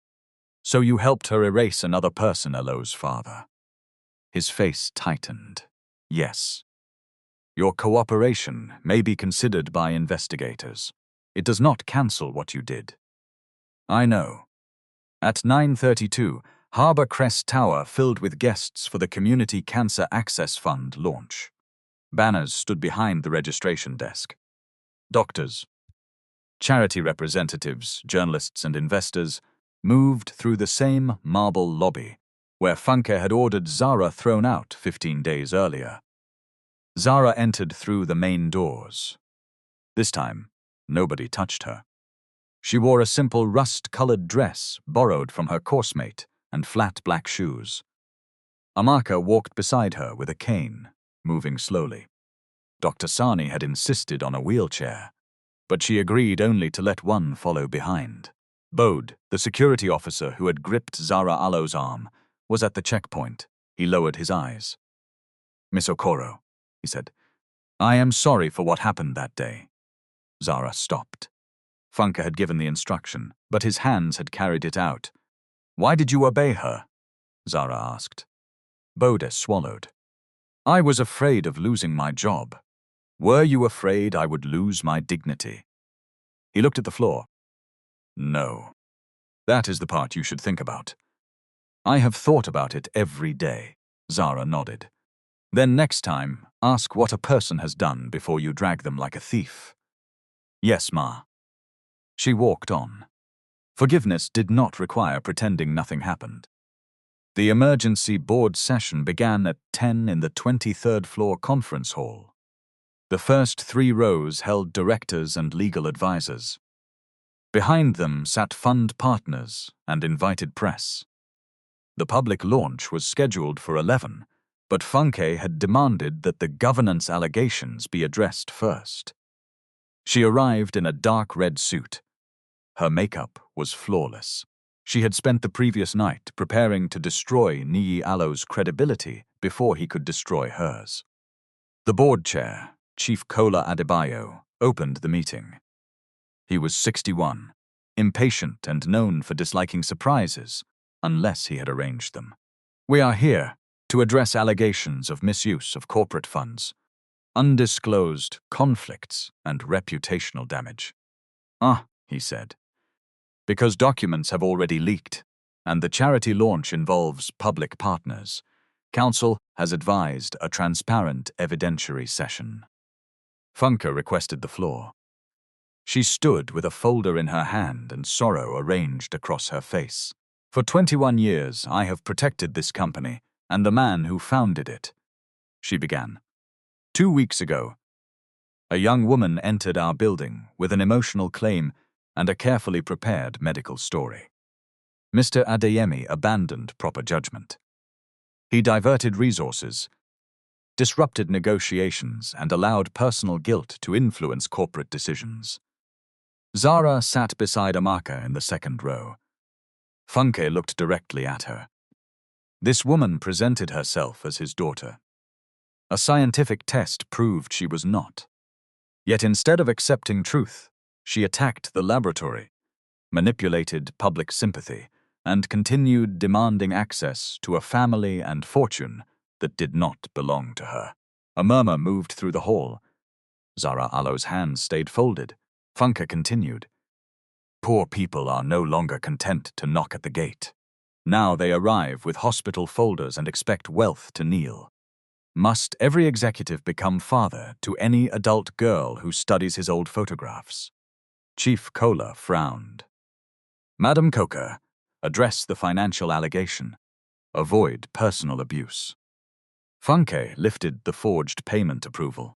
So you helped her erase another person, Elo's father. His face tightened. Yes. Your cooperation may be considered by investigators. It does not cancel what you did. I know. At 9:32, Harbour Crest Tower filled with guests for the Community Cancer Access Fund launch. Banners stood behind the registration desk. Doctors, charity representatives, journalists, and investors moved through the same marble lobby where Funke had ordered Zara thrown out 15 days earlier. Zara entered through the main doors. This time, nobody touched her. She wore a simple rust-colored dress borrowed from her coursemate and flat black shoes. Amaka walked beside her with a cane, moving slowly. Dr. Sani had insisted on a wheelchair, but she agreed only to let one follow behind. Bode, the security officer who had gripped Zara Okoro's arm, was at the checkpoint. He lowered his eyes. Miss Okoro, he said, I am sorry for what happened that day. Zara stopped. Funke had given the instruction, but his hands had carried it out. "Why did you obey her?" Zara asked. Bode swallowed. "I was afraid of losing my job. Were you afraid I would lose my dignity?" He looked at the floor. "No. That is the part you should think about." "I have thought about it every day," Zara nodded. "Then next time, ask what a person has done before you drag them like a thief." "Yes, Ma." She walked on. Forgiveness did not require pretending nothing happened. The emergency board session began at 10 in the 23rd floor conference hall. The first 3 rows held directors and legal advisors. Behind them sat fund partners and invited press. The public launch was scheduled for 11, but Funke had demanded that the governance allegations be addressed first. She arrived in a dark red suit. Her makeup was flawless. She had spent the previous night preparing to destroy Niyi Adeyemi's credibility before he could destroy hers. The board chair, Chief Kola Adebayo, opened the meeting. He was 61, impatient and known for disliking surprises, unless he had arranged them. "We are here to address allegations of misuse of corporate funds, undisclosed conflicts, and reputational damage." He said. "Because documents have already leaked, and the charity launch involves public partners, Council has advised a transparent evidentiary session." Funke requested the floor. She stood with a folder in her hand and sorrow arranged across her face. "For 21 years, I have protected this company and the man who founded it," she began. "2 weeks ago, a young woman entered our building with an emotional claim and a carefully prepared medical story. Mr. Adeyemi abandoned proper judgment. He diverted resources, disrupted negotiations, and allowed personal guilt to influence corporate decisions." Zara sat beside Amaka in the second row. Funke looked directly at her. This woman presented herself as his daughter. A scientific test proved she was not. Yet instead of accepting truth, she attacked the laboratory, manipulated public sympathy, and continued demanding access to a family and fortune that did not belong to her. A murmur moved through the hall. Zara Okoro's hands stayed folded. Funke continued. "Poor people are no longer content to knock at the gate. Now they arrive with hospital folders and expect wealth to kneel. Must every executive become father to any adult girl who studies his old photographs?" Chief Kola frowned. "Madam Coker, address the financial allegation. Avoid personal abuse." Funke lifted the forged payment approval.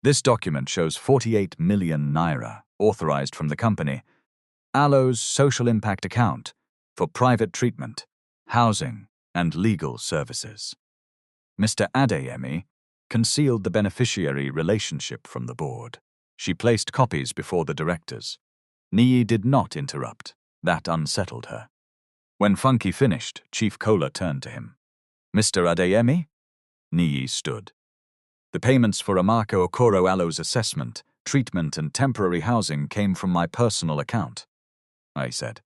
"This document shows 48 million naira, authorized from the company, Alo's social impact account, for private treatment, housing, and legal services." Mr. Adeyemi concealed the beneficiary relationship from the board. She placed copies before the directors. Niyi did not interrupt. That unsettled her. When Funke finished, Chief Kola turned to him. "Mr. Adeyemi?" Niyi stood. "The payments for Zara Okoro's assessment, treatment, and temporary housing came from my personal account," I said.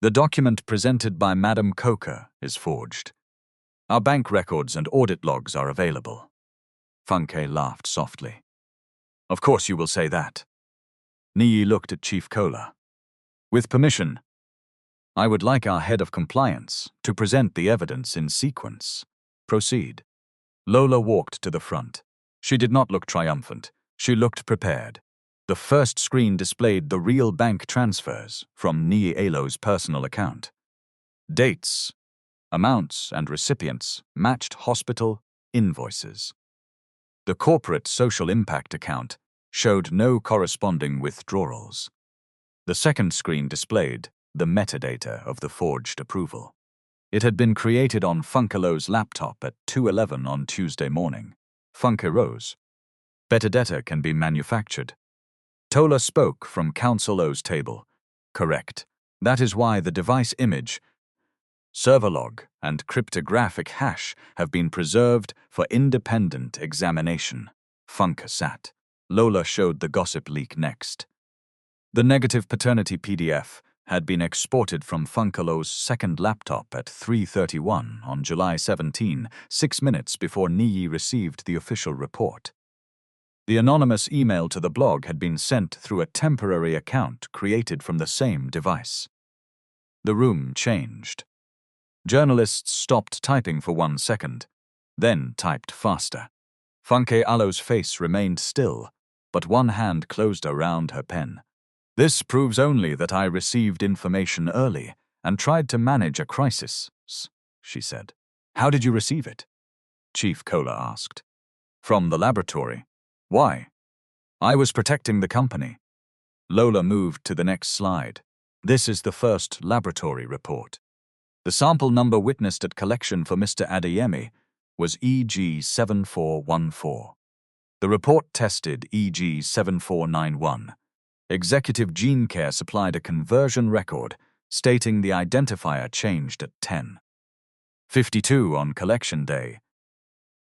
"The document presented by Madam Coker is forged. Our bank records and audit logs are available." Funke laughed softly. "Of course you will say that." Niyi looked at Chief Kola. "With permission, I would like our head of compliance to present the evidence in sequence. Proceed." Lola walked to the front. She did not look triumphant. She looked prepared. The first screen displayed the real bank transfers from Niyi Adeyemi's personal account. Dates, amounts, and recipients matched hospital invoices. The corporate social impact account showed no corresponding withdrawals. The second screen displayed the metadata of the forged approval. It had been created on Funke's laptop at 2:11 on Tuesday morning. Funke rose. "Metadata can be manufactured." Tola spoke from Council's table. "Correct. That is why the device image, server log, and cryptographic hash have been preserved for independent examination." Funke sat. Lola showed the gossip leak next. The negative paternity PDF had been exported from Funkalo's second laptop at 3:31 on July 17, 6 minutes before Niyi received the official report. The anonymous email to the blog had been sent through a temporary account created from the same device. The room changed. Journalists stopped typing for 1 second, then typed faster. Funke Alo's face remained still, but one hand closed around her pen. "This proves only that I received information early and tried to manage a crisis," she said. "How did you receive it?" Chief Kola asked. "From the laboratory." "Why?" "I was protecting the company." Lola moved to the next slide. This is the first laboratory report. The sample number witnessed at collection for Mr. Adeyemi was EG7414. The report tested EG7491. Executive Gene Care supplied a conversion record stating the identifier changed at 10:52 on collection day.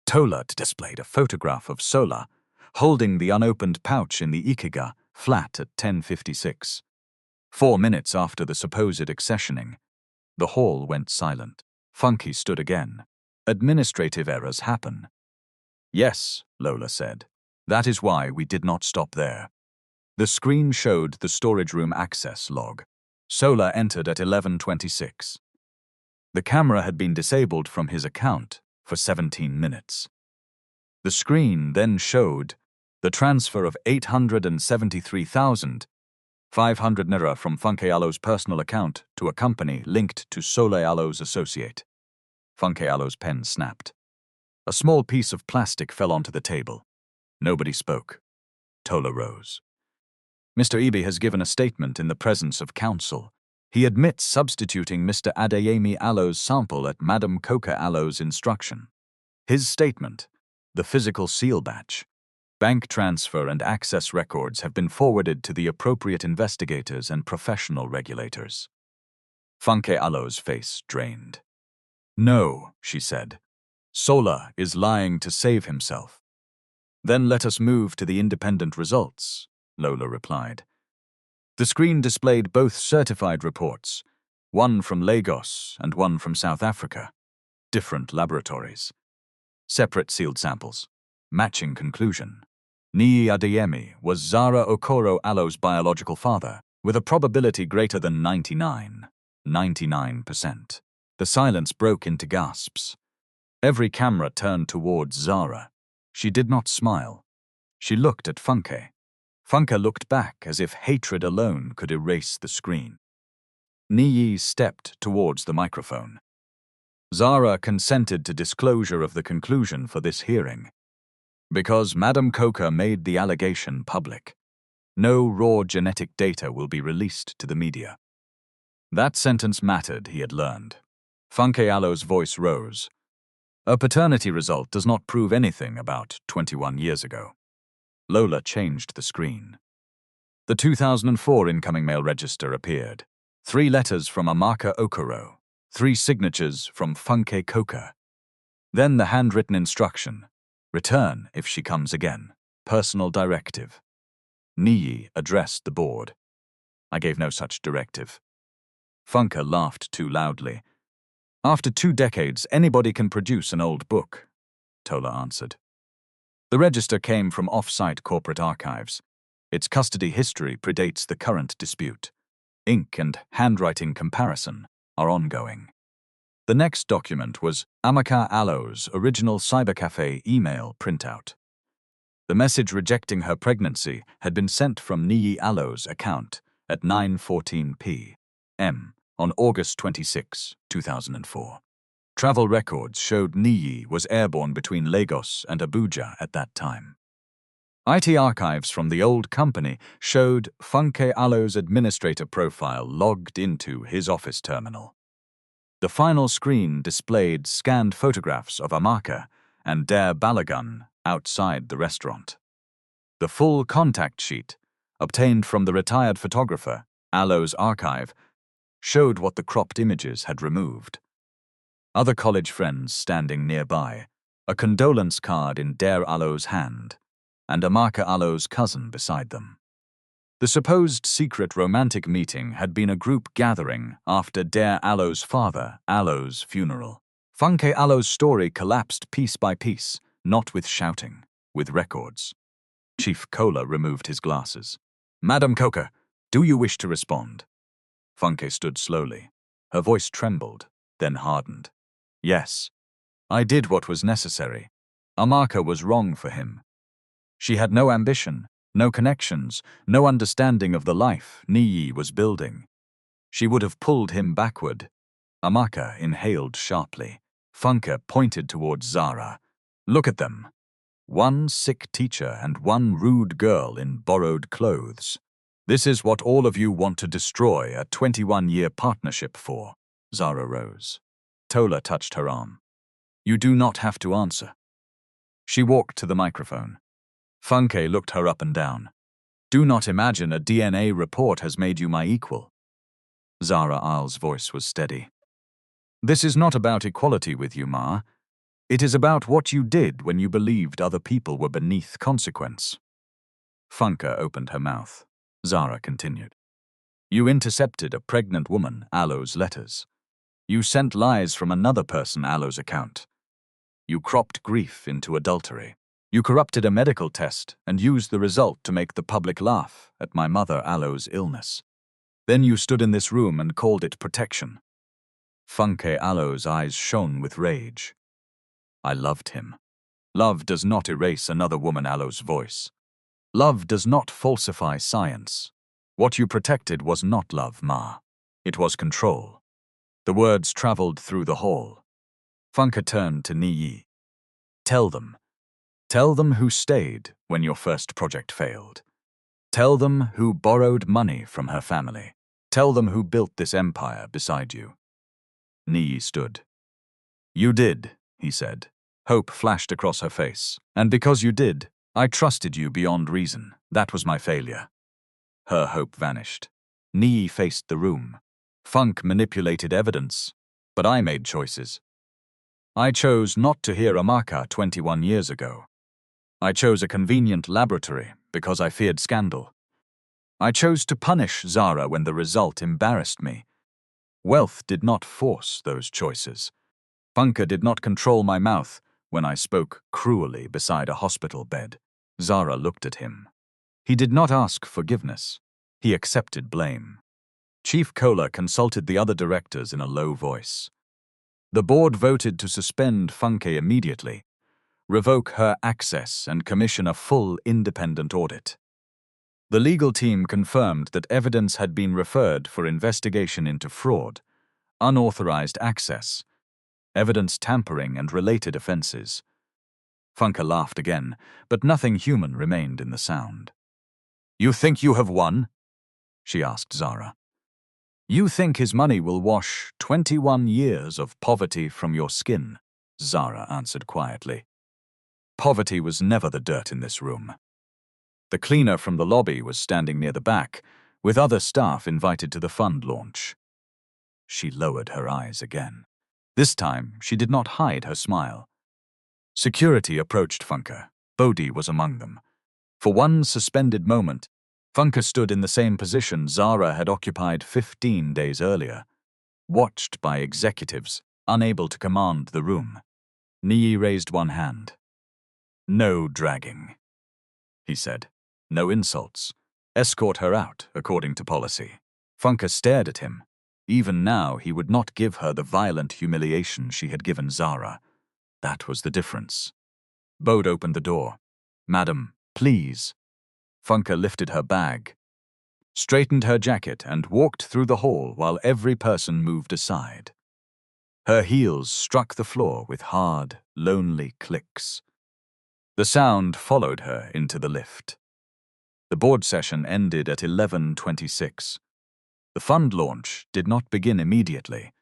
Tola displayed a photograph of Sola holding the unopened pouch in the Ikiga flat at 10:56. 4 minutes after the supposed accessioning, the hall went silent. Funky stood again. "Administrative errors happen." "Yes," Lola said. "That is why we did not stop there." The screen showed the storage room access log. Sola entered at 11:26. The camera had been disabled from his account for 17 minutes. The screen then showed the transfer of 873,500 naira from Funke Alo's personal account to a company linked to Sole Alo's associate. Funke Alo's pen snapped. A small piece of plastic fell onto the table. Nobody spoke. Tola rose. "Mr. Ibe has given a statement in the presence of counsel. He admits substituting Mr. Adeyemi Alo's sample at Madam Coca Alo's instruction. His statement, the physical seal batch, bank transfer and access records have been forwarded to the appropriate investigators and professional regulators." Funke Alo's face drained. "No," she said. "Sola is lying to save himself." "Then let us move to the independent results," Lola replied. The screen displayed both certified reports, one from Lagos and one from South Africa. Different laboratories. Separate sealed samples. Matching conclusion. Niyi Adeyemi was Zara Okoro Alo's biological father, with a probability greater than 99%. The silence broke into gasps. Every camera turned towards Zara. She did not smile. She looked at Funke. Funke looked back as if hatred alone could erase the screen. Niyi stepped towards the microphone. Zara consented to disclosure of the conclusion for this hearing. Because Madam Coca made the allegation public, no raw genetic data will be released to the media. That sentence mattered, he had learned. Funke Alo's voice rose. A paternity result does not prove anything about 21 years ago. Lola changed the screen. The 2004 incoming mail register appeared. 3 letters from Amaka Okoro, 3 signatures from Funke Coca. Then the handwritten instruction, return if she comes again, personal directive. Niyi addressed the board. I gave no such directive. Funke laughed too loudly. After 2 decades, anybody can produce an old book, Tola answered. The register came from off-site corporate archives. Its custody history predates the current dispute. Ink and handwriting comparison are ongoing. The next document was Amaka Alo's original cybercafe email printout. The message rejecting her pregnancy had been sent from Niyi Alo's account at 9:14 p.m. on August 26, 2004. Travel records showed Niyi was airborne between Lagos and Abuja at that time. IT archives from the old company showed Funke Alo's administrator profile logged into his office terminal. The final screen displayed scanned photographs of Amaka and Dare Balagun outside the restaurant. The full contact sheet, obtained from the retired photographer, Alo's archive, showed what the cropped images had removed. Other college friends standing nearby, a condolence card in Dare Alo's hand, and Amaka Alo's cousin beside them. The supposed secret romantic meeting had been a group gathering after Dare Alo's father, Alo's funeral. Funke Alo's story collapsed piece by piece, not with shouting, with records. Chief Kola removed his glasses. Madam Coca, do you wish to respond? Funke stood slowly. Her voice trembled, then hardened. Yes, I did what was necessary. Amaka was wrong for him. She had no ambition, no connections, no understanding of the life Niyi was building. She would have pulled him backward. Amaka inhaled sharply. Funke pointed towards Zara. Look at them. One sick teacher and one rude girl in borrowed clothes. This is what all of you want to destroy a 21-year partnership for. Zara rose. Tola touched her arm. You do not have to answer. She walked to the microphone. Funke looked her up and down. Do not imagine a DNA report has made you my equal. Zara Al's voice was steady. This is not about equality with you, Ma. It is about what you did when you believed other people were beneath consequence. Funke opened her mouth. Zara continued. You intercepted a pregnant woman, Alo's letters. You sent lies from another person, Alo's account. You cropped grief into adultery. You corrupted a medical test and used the result to make the public laugh at my mother Alo's illness. Then you stood in this room and called it protection. Funke Alo's eyes shone with rage. I loved him. Love does not erase another woman Alo's voice. Love does not falsify science. What you protected was not love, Ma. It was control. The words traveled through the hall. Funke turned to Niyi. Tell them who stayed when your first project failed. Tell them who borrowed money from her family. Tell them who built this empire beside you. Niyi stood. You did, he said. Hope flashed across her face. And because you did, I trusted you beyond reason. That was my failure. Her hope vanished. Niyi faced the room. Funk manipulated evidence, but I made choices. I chose not to hear Amaka 21 years ago. I chose a convenient laboratory because I feared scandal. I chose to punish Zara when the result embarrassed me. Wealth did not force those choices. Funke did not control my mouth when I spoke cruelly beside a hospital bed. Zara looked at him. He did not ask forgiveness. He accepted blame. Chief Kola consulted the other directors in a low voice. The board voted to suspend Funke immediately, revoke her access and commission a full independent audit. The legal team confirmed that evidence had been referred for investigation into fraud, unauthorized access, evidence tampering and related offenses. Funke laughed again, but nothing human remained in the sound. You think you have won? She asked Zara. You think his money will wash 21 years of poverty from your skin, Zara answered quietly. Poverty was never the dirt in this room. The cleaner from the lobby was standing near the back, with other staff invited to the fund launch. She lowered her eyes again. This time, she did not hide her smile. Security approached Funke. Bodhi was among them. For one suspended moment, Funke stood in the same position Zara had occupied 15 days earlier, watched by executives, unable to command the room. Niyi raised one hand. No dragging, he said. No insults. Escort her out, according to policy. Funke stared at him. Even now, he would not give her the violent humiliation she had given Zara. That was the difference. Bode opened the door. Madam, please. Funke lifted her bag, straightened her jacket, and walked through the hall while every person moved aside. Her heels struck the floor with hard, lonely clicks. The sound followed her into the lift. The board session ended at 11:26. The fund launch did not begin immediately.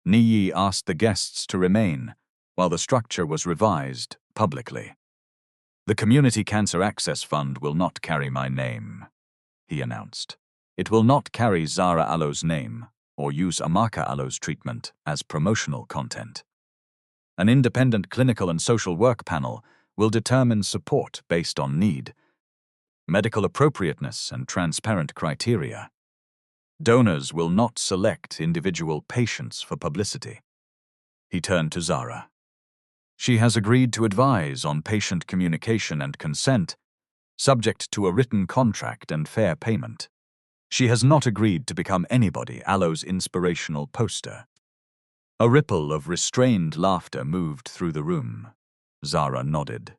Niyi asked the guests to remain while the structure was revised publicly. The Community Cancer Access Fund will not carry my name, he announced. It will not carry Zara Alo's name or use Amaka Alo's treatment as promotional content. An independent clinical and social work panel will determine support based on need. medical appropriateness and transparent criteria. Donors will not select individual patients for publicity. He turned to Zara. She has agreed to advise on patient communication and consent, subject to a written contract and fair payment. She has not agreed to become anybody Aloe's inspirational poster. A ripple of restrained laughter moved through the room. Zara nodded.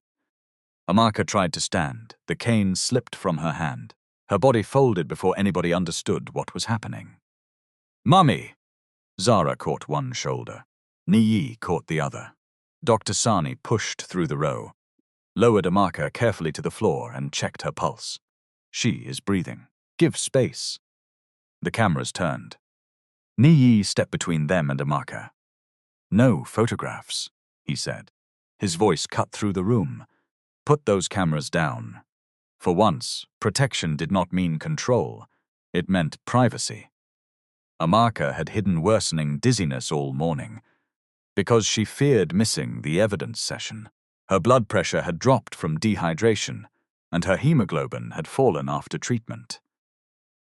Amaka tried to stand. The cane slipped from her hand. Her body folded before anybody understood what was happening. "Mummy!" Zara caught one shoulder. Niyi caught the other. Dr. Sani pushed through the row, lowered Amaka carefully to the floor and checked her pulse. "She is breathing. Give space." The cameras turned. Niyi stepped between them and Amaka. "No photographs," he said. His voice cut through the room. "Put those cameras down." For once, protection did not mean control. It meant privacy. Amaka had hidden worsening dizziness all morning because she feared missing the evidence session. Her blood pressure had dropped from dehydration, and her hemoglobin had fallen after treatment.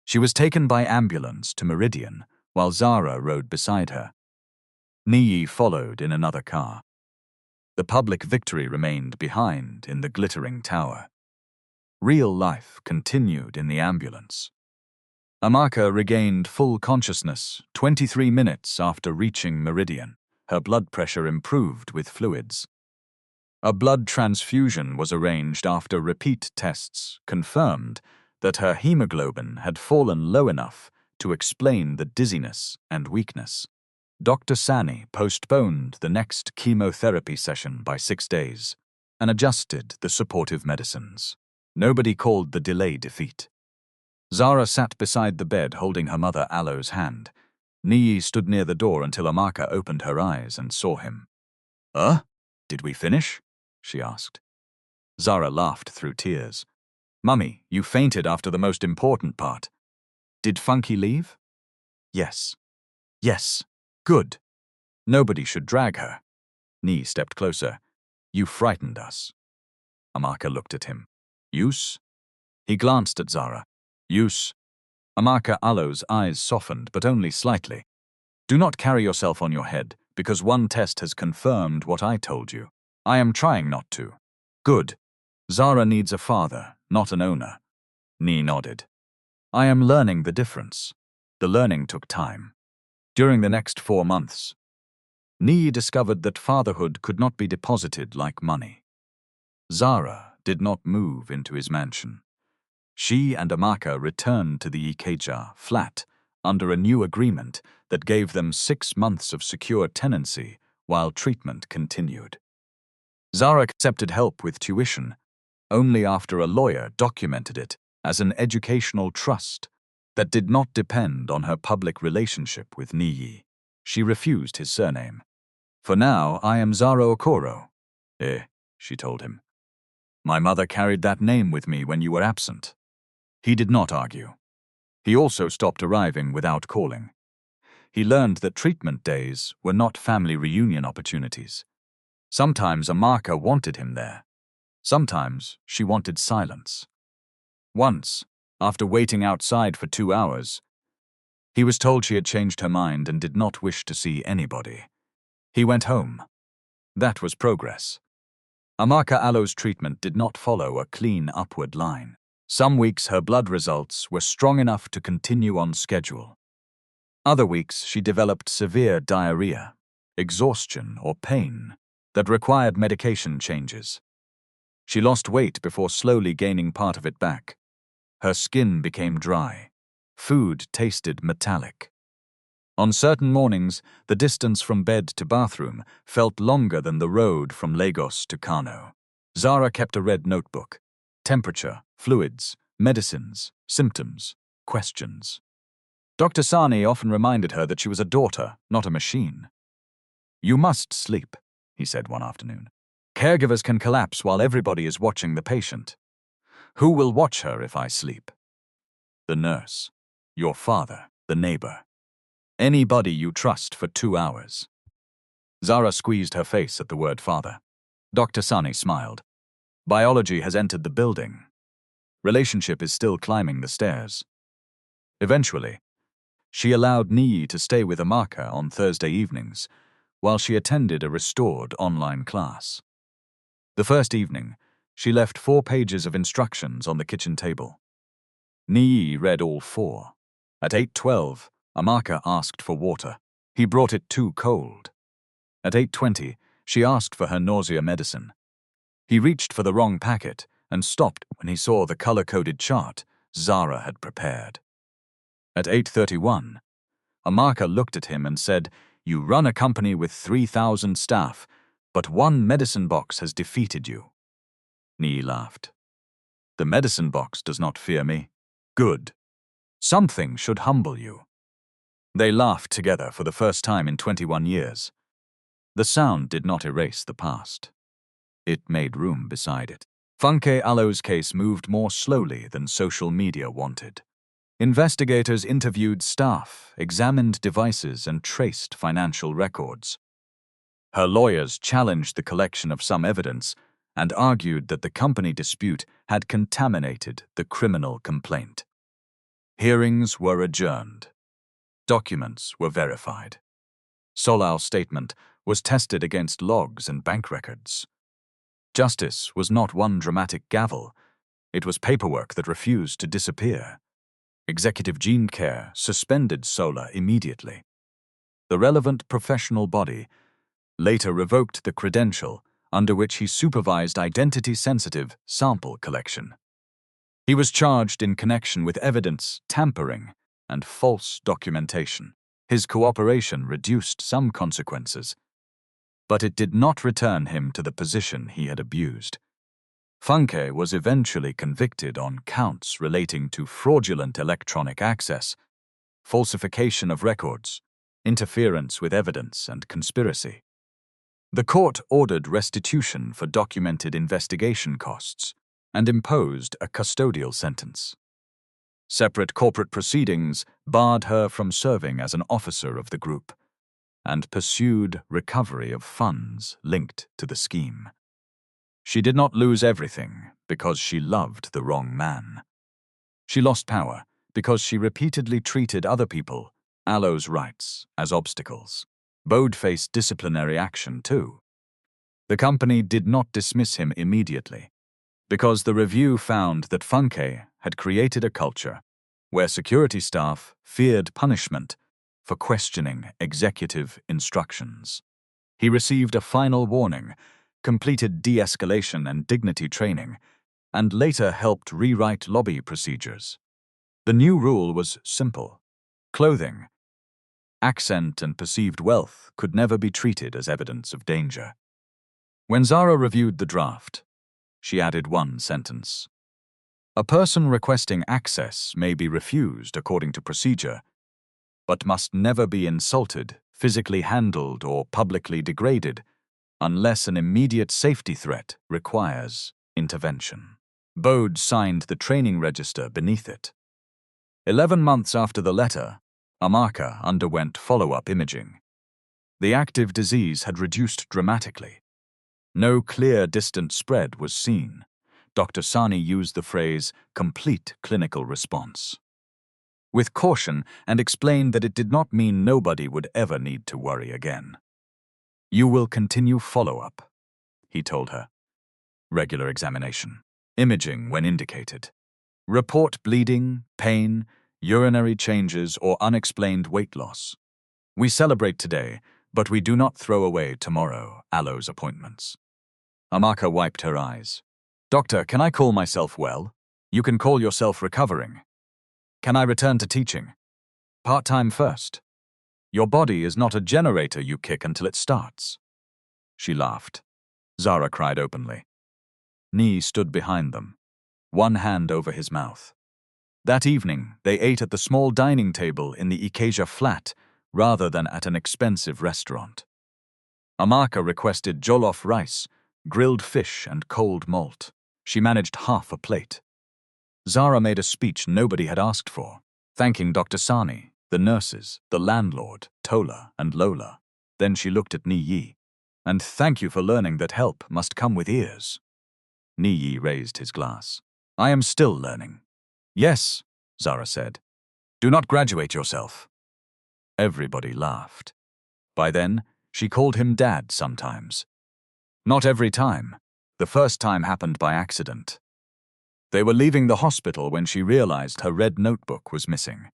She was taken by ambulance to Meridian, while Zara rode beside her. Niyi followed in another car. The public victory remained behind in the glittering tower. Real life continued in the ambulance. Amaka regained full consciousness 23 minutes after reaching Meridian. Her blood pressure improved with fluids. A blood transfusion was arranged after repeat tests confirmed that her hemoglobin had fallen low enough to explain the dizziness and weakness. Dr. Sani postponed the next chemotherapy session by 6 days and adjusted the supportive medicines. Nobody called the delay defeat. Zara sat beside the bed holding her mother Aloe's hand. Niyi stood near the door until Amaka opened her eyes and saw him. Did we finish?" she asked. Zara laughed through tears. "Mummy, you fainted after the most important part. Did Funky leave?" "Yes. Yes. Good. Nobody should drag her." Niyi stepped closer. "You frightened us." Amaka looked at him. "Use?" He glanced at Zara. "Use." Amaka Aloe's eyes softened, but only slightly. "Do not carry yourself on your head, because one test has confirmed what I told you. I am trying not to." "Good. Zara needs a father, not an owner." Niyi nodded. "I am learning the difference." The learning took time. During the next 4 months, Niyi discovered that fatherhood could not be deposited like money. Zara did not move into his mansion. She and Amaka returned to the Ikeja flat under a new agreement that gave them 6 months of secure tenancy while treatment continued. Zara accepted help with tuition only after a lawyer documented it as an educational trust that did not depend on her public relationship with Niyi. She refused his surname. "For now, I am Zara Okoro." She told him. "My mother carried that name with me when you were absent." He did not argue. He also stopped arriving without calling. He learned that treatment days were not family reunion opportunities. Sometimes Amaka wanted him there. Sometimes she wanted silence. Once, after waiting outside for 2 hours, he was told she had changed her mind and did not wish to see anybody. He went home. That was progress. Amaka Aloe's treatment did not follow a clean upward line. Some weeks her blood results were strong enough to continue on schedule. Other weeks she developed severe diarrhea, exhaustion, or pain that required medication changes. She lost weight before slowly gaining part of it back. Her skin became dry. Food tasted metallic. On certain mornings, the distance from bed to bathroom felt longer than the road from Lagos to Kano. Zara kept a red notebook. Temperature, fluids, medicines, symptoms, questions. Dr. Sani often reminded her that she was a daughter, not a machine. "You must sleep," he said one afternoon. "Caregivers can collapse while everybody is watching the patient. Who will watch her if I sleep?" "The nurse. Your father, the neighbor. Anybody you trust for 2 hours." Zara squeezed her face at the word father. Dr. Sani smiled. "Biology has entered the building." Relationship is still climbing the stairs. Eventually, she allowed Niyi to stay with Amaka on Thursday evenings while she attended a restored online class. The first evening, she left 4 pages of instructions on the kitchen table. Niyi read all 4. At 8:12, Amaka asked for water. He brought it too cold. At 8:20, she asked for her nausea medicine. He reached for the wrong packet and stopped when he saw the color-coded chart Zara had prepared. At 8:31, Amaka looked at him and said, "You run a company with 3,000 staff, but one medicine box has defeated you." Niyi laughed. "The medicine box does not fear me. Good. Something should humble you." They laughed together for the first time in 21 years. The sound did not erase the past. It made room beside it. Fiancée Allo's case moved more slowly than social media wanted. Investigators interviewed staff, examined devices, and traced financial records. Her lawyers challenged the collection of some evidence and argued that the company dispute had contaminated the criminal complaint. Hearings were adjourned. Documents were verified. Solal's statement was tested against logs and bank records. Justice was not one dramatic gavel. It was paperwork that refused to disappear. Executive Gene Care suspended Solar immediately. The relevant professional body later revoked the credential under which he supervised identity-sensitive sample collection. He was charged in connection with evidence tampering and false documentation. His cooperation reduced some consequences, but it did not return him to the position he had abused. Fiancée was eventually convicted on counts relating to fraudulent electronic access, falsification of records, interference with evidence, and conspiracy. The court ordered restitution for documented investigation costs and imposed a custodial sentence. Separate corporate proceedings barred her from serving as an officer of the group and pursued recovery of funds linked to the scheme. She did not lose everything because she loved the wrong man. She lost power because she repeatedly treated other people, Allo's rights, as obstacles. Bode faced disciplinary action too. The company did not dismiss him immediately because the review found that Fiancée had created a culture where security staff feared punishment for questioning executive instructions. He received a final warning, completed de-escalation and dignity training, and later helped rewrite lobby procedures. The new rule was simple. Clothing, accent, and perceived wealth could never be treated as evidence of danger. When Zara reviewed the draft, she added one sentence. A person requesting access may be refused according to procedure, but must never be insulted, physically handled, or publicly degraded unless an immediate safety threat requires intervention. Bode signed the training register beneath it. 11 months after the letter, Amaka underwent follow-up imaging. The active disease had reduced dramatically. No clear distant spread was seen. Dr. Sani used the phrase complete clinical response with caution and explained that it did not mean nobody would ever need to worry again. "You will continue follow-up," he told her. Regular examination. Imaging when indicated. Report bleeding, pain, urinary changes, or unexplained weight loss. We celebrate today, but we do not throw away tomorrow, Allo's appointments. Amaka wiped her eyes. "Doctor, can I call myself well? You can call yourself recovering. Can I return to teaching? Part-time first. Your body is not a generator you kick until it starts." She laughed. Zara cried openly. Niyi stood behind them, one hand over his mouth. That evening, they ate at the small dining table in the Ikeja flat rather than at an expensive restaurant. Amaka requested jollof rice, grilled fish, and cold malt. She managed half a plate. Zara made a speech nobody had asked for, thanking Dr. Sani, the nurses, the landlord, Tola, and Lola. Then she looked at Niyi. "And thank you for learning that help must come with ears." Niyi raised his glass. I am still learning. Yes, Zara said. Do not graduate yourself. Everybody laughed. By then, she called him Dad sometimes. Not every time. The first time happened by accident. They were leaving the hospital when she realized her red notebook was missing.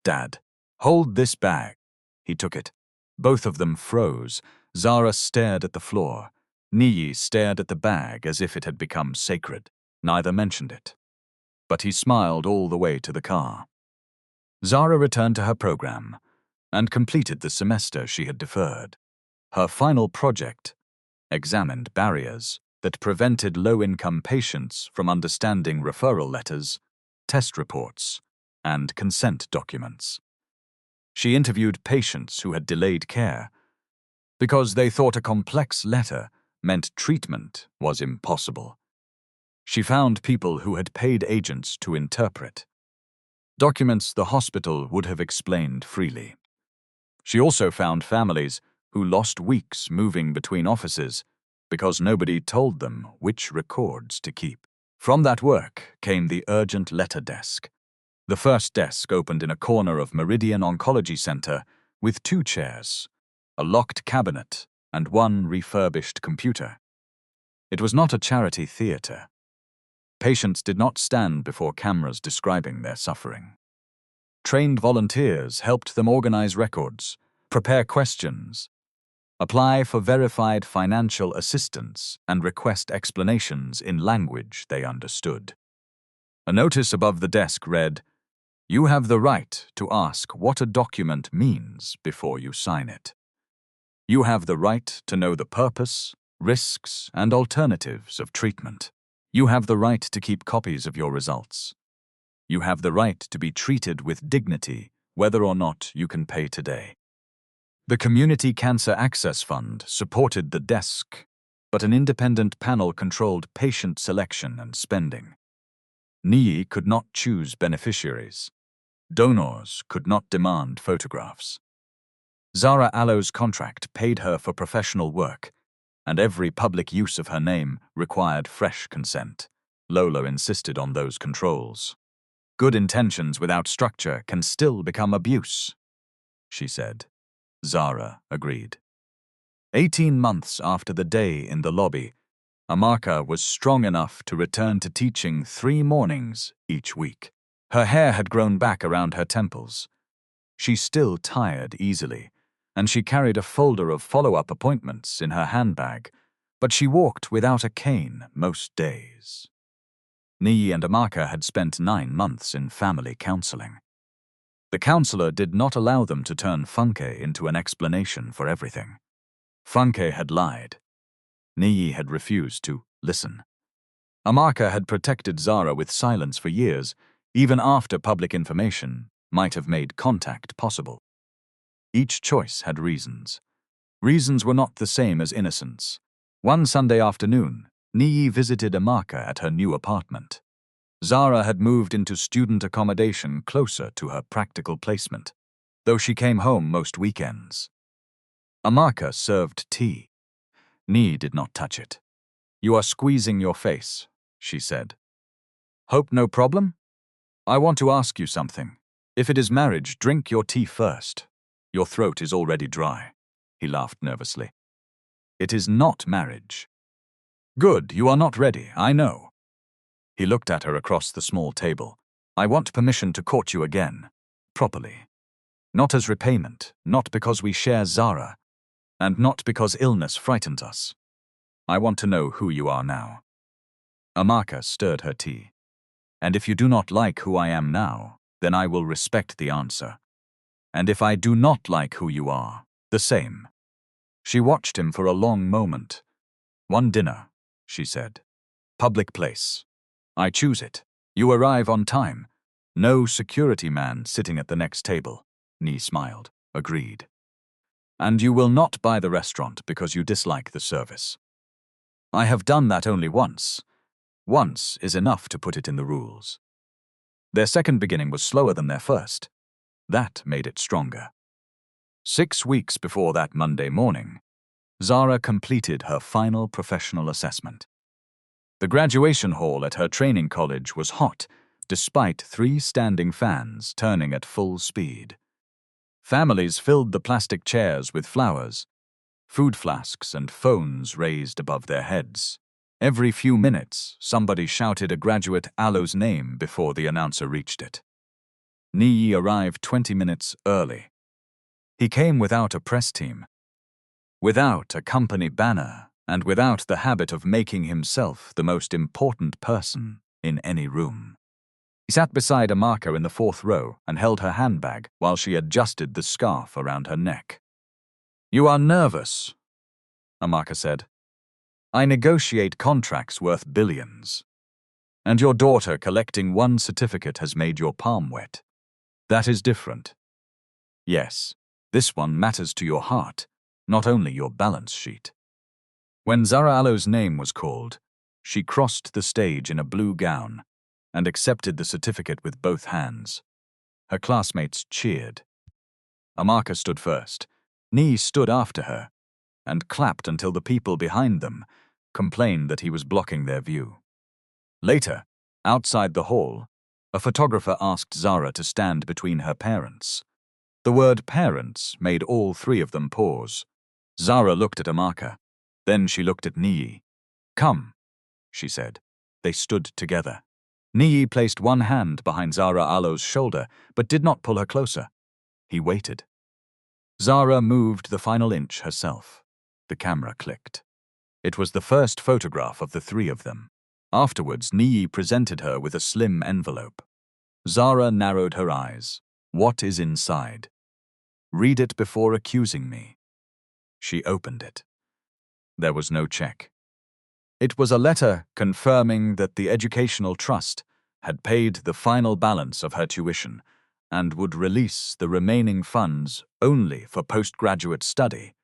Dad, hold this bag. He took it. Both of them froze. Zara stared at the floor. Niyi stared at the bag as if it had become sacred. Neither mentioned it. But he smiled all the way to the car. Zara returned to her program and completed the semester she had deferred. Her final project examined barriers that prevented low-income patients from understanding referral letters, test reports, and consent documents. She interviewed patients who had delayed care because they thought a complex letter meant treatment was impossible. She found people who had paid agents to interpret documents the hospital would have explained freely. She also found families who lost weeks moving between offices because nobody told them which records to keep. From that work came the urgent letter desk. The first desk opened in a corner of Meridian Oncology Center with 2 chairs, a locked cabinet, and 1 refurbished computer. It was not a charity theater. Patients did not stand before cameras describing their suffering. Trained volunteers helped them organize records, prepare questions, apply for verified financial assistance, and request explanations in language they understood. A notice above the desk read, "You have the right to ask what a document means before you sign it. You have the right to know the purpose, risks, and alternatives of treatment. You have the right to keep copies of your results. You have the right to be treated with dignity, whether or not you can pay today." The Community Cancer Access Fund supported the desk, but an independent panel controlled patient selection and spending. Niyi could not choose beneficiaries. Donors could not demand photographs. Zara Okoro's contract paid her for professional work, and every public use of her name required fresh consent. Lola insisted on those controls. "Good intentions without structure can still become abuse," she said. Zara agreed. 18 months after the day in the lobby, Amaka was strong enough to return to teaching 3 mornings each week. Her hair had grown back around her temples. She still tired easily, and she carried a folder of follow-up appointments in her handbag, but she walked without a cane most days. Niyi and Amaka had spent 9 months in family counseling. The counselor did not allow them to turn Funke into an explanation for everything. Funke had lied. Niyi had refused to listen. Amaka had protected Zara with silence for years, even after public information might have made contact possible. Each choice had reasons. Reasons were not the same as innocence. One Sunday afternoon, Niyi visited Amaka at her new apartment. Zara had moved into student accommodation closer to her practical placement, though she came home most weekends. Amaka served tea. Niyi did not touch it. "You are squeezing your face," she said. "Hope no problem? I want to ask you something. If it is marriage, drink your tea first. Your throat is already dry." He laughed nervously. "It is not marriage." "Good, you are not ready, I know." He looked at her across the small table. "I want permission to court you again, properly. Not as repayment, not because we share Zara, and not because illness frightens us. I want to know who you are now." Amaka stirred her tea. "And if you do not like who I am now, then I will respect the answer. And if I do not like who you are, the same." She watched him for a long moment. "One dinner," she said. "Public place. I choose it. You arrive on time. No security man sitting at the next table." Niyi smiled. "Agreed. And you will not buy the restaurant because you dislike the service." "I have done that only once. Once is enough to put it in the rules." Their second beginning was slower than their first. That made it stronger. 6 weeks before that Monday morning, Zara completed her final professional assessment. The graduation hall at her training college was hot, despite 3 standing fans turning at full speed. Families filled the plastic chairs with flowers, food flasks and phones raised above their heads. Every few minutes, somebody shouted a graduate Alo's name before the announcer reached it. Niyi arrived 20 minutes early. He came without a press team, without a company banner, and without the habit of making himself the most important person in any room. He sat beside Amaka in the 4th row and held her handbag while she adjusted the scarf around her neck. "You are nervous," Amaka said. "I negotiate contracts worth billions. And your daughter collecting one certificate has made your palm wet. That is different. Yes, this one matters to your heart, not only your balance sheet." When Zara Alo's name was called, she crossed the stage in a blue gown and accepted the certificate with both hands. Her classmates cheered. Amaka stood first. Niyi stood after her and clapped until the people behind them complained that he was blocking their view. Later, outside the hall, a photographer asked Zara to stand between her parents. The word parents made all 3 of them pause. Zara looked at Amaka. Then she looked at Niyi. "Come," she said. They stood together. Niyi placed one hand behind Zara Alo's shoulder, but did not pull her closer. He waited. Zara moved the final inch herself. The camera clicked. It was the first photograph of the 3 of them. Afterwards, Niyi presented her with a slim envelope. Zara narrowed her eyes. "What is inside?" "Read it before accusing me." She opened it. There was no check. It was a letter confirming that the Educational Trust had paid the final balance of her tuition and would release the remaining funds only for postgraduate study,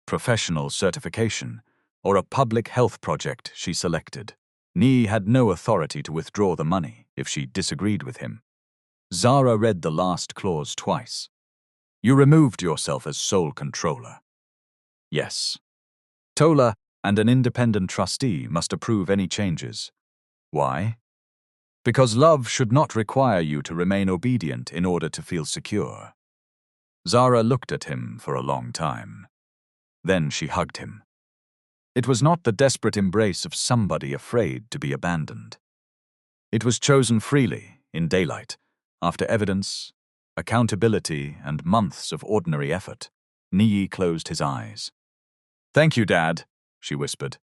professional certification, or a public health project she selected. Niyi had no authority to withdraw the money if she disagreed with him. Zara read the last clause twice. "You removed yourself as sole controller." "Yes." "Tola and an independent trustee must approve any changes." "Why?" "Because love should not require you to remain obedient in order to feel secure." Zara looked at him for a long time. Then she hugged him. It was not the desperate embrace of somebody afraid to be abandoned. It was chosen freely, in daylight, after evidence, accountability, and months of ordinary effort. Niyi closed his eyes. "Thank you, Dad," she whispered.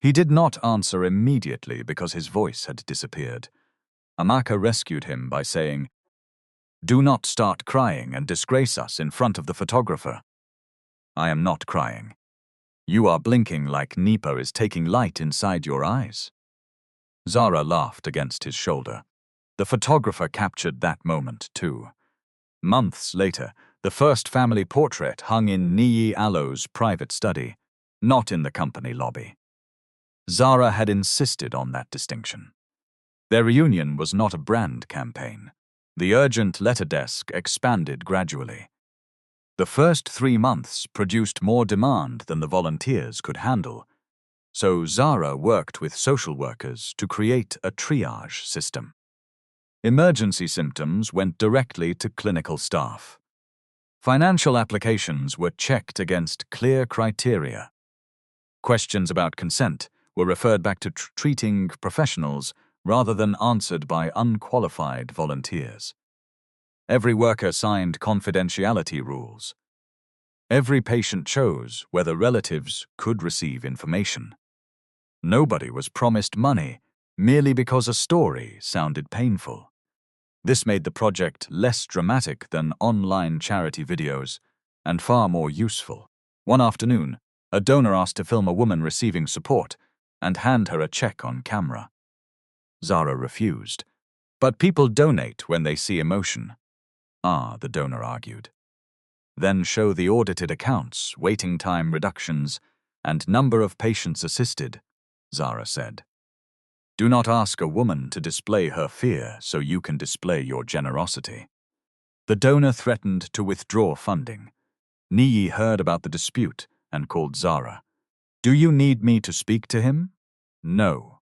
He did not answer immediately because his voice had disappeared. Amaka rescued him by saying, "Do not start crying and disgrace us in front of the photographer." "I am not crying. You are blinking like Nipa is taking light inside your eyes." Zara laughed against his shoulder. The photographer captured that moment too. Months later, the first family portrait hung in Niyi Alo's private study, not in the company lobby. Zara had insisted on that distinction. Their reunion was not a brand campaign. The urgent letter desk expanded gradually. The first 3 months produced more demand than the volunteers could handle, so Zara worked with social workers to create a triage system. Emergency symptoms went directly to clinical staff. Financial applications were checked against clear criteria. Questions about consent were referred back to treating professionals rather than answered by unqualified volunteers. Every worker signed confidentiality rules. Every patient chose whether relatives could receive information. Nobody was promised money merely because a story sounded painful. This made the project less dramatic than online charity videos and far more useful. One afternoon, a donor asked to film a woman receiving support and hand her a check on camera. Zara refused. "But people donate when they see emotion." "Ah," the donor argued. "Then show the audited accounts, waiting time reductions, and number of patients assisted," Zara said. "Do not ask a woman to display her fear so you can display your generosity." The donor threatened to withdraw funding. Niyi heard about the dispute and called Zara. "Do you need me to speak to him?" No.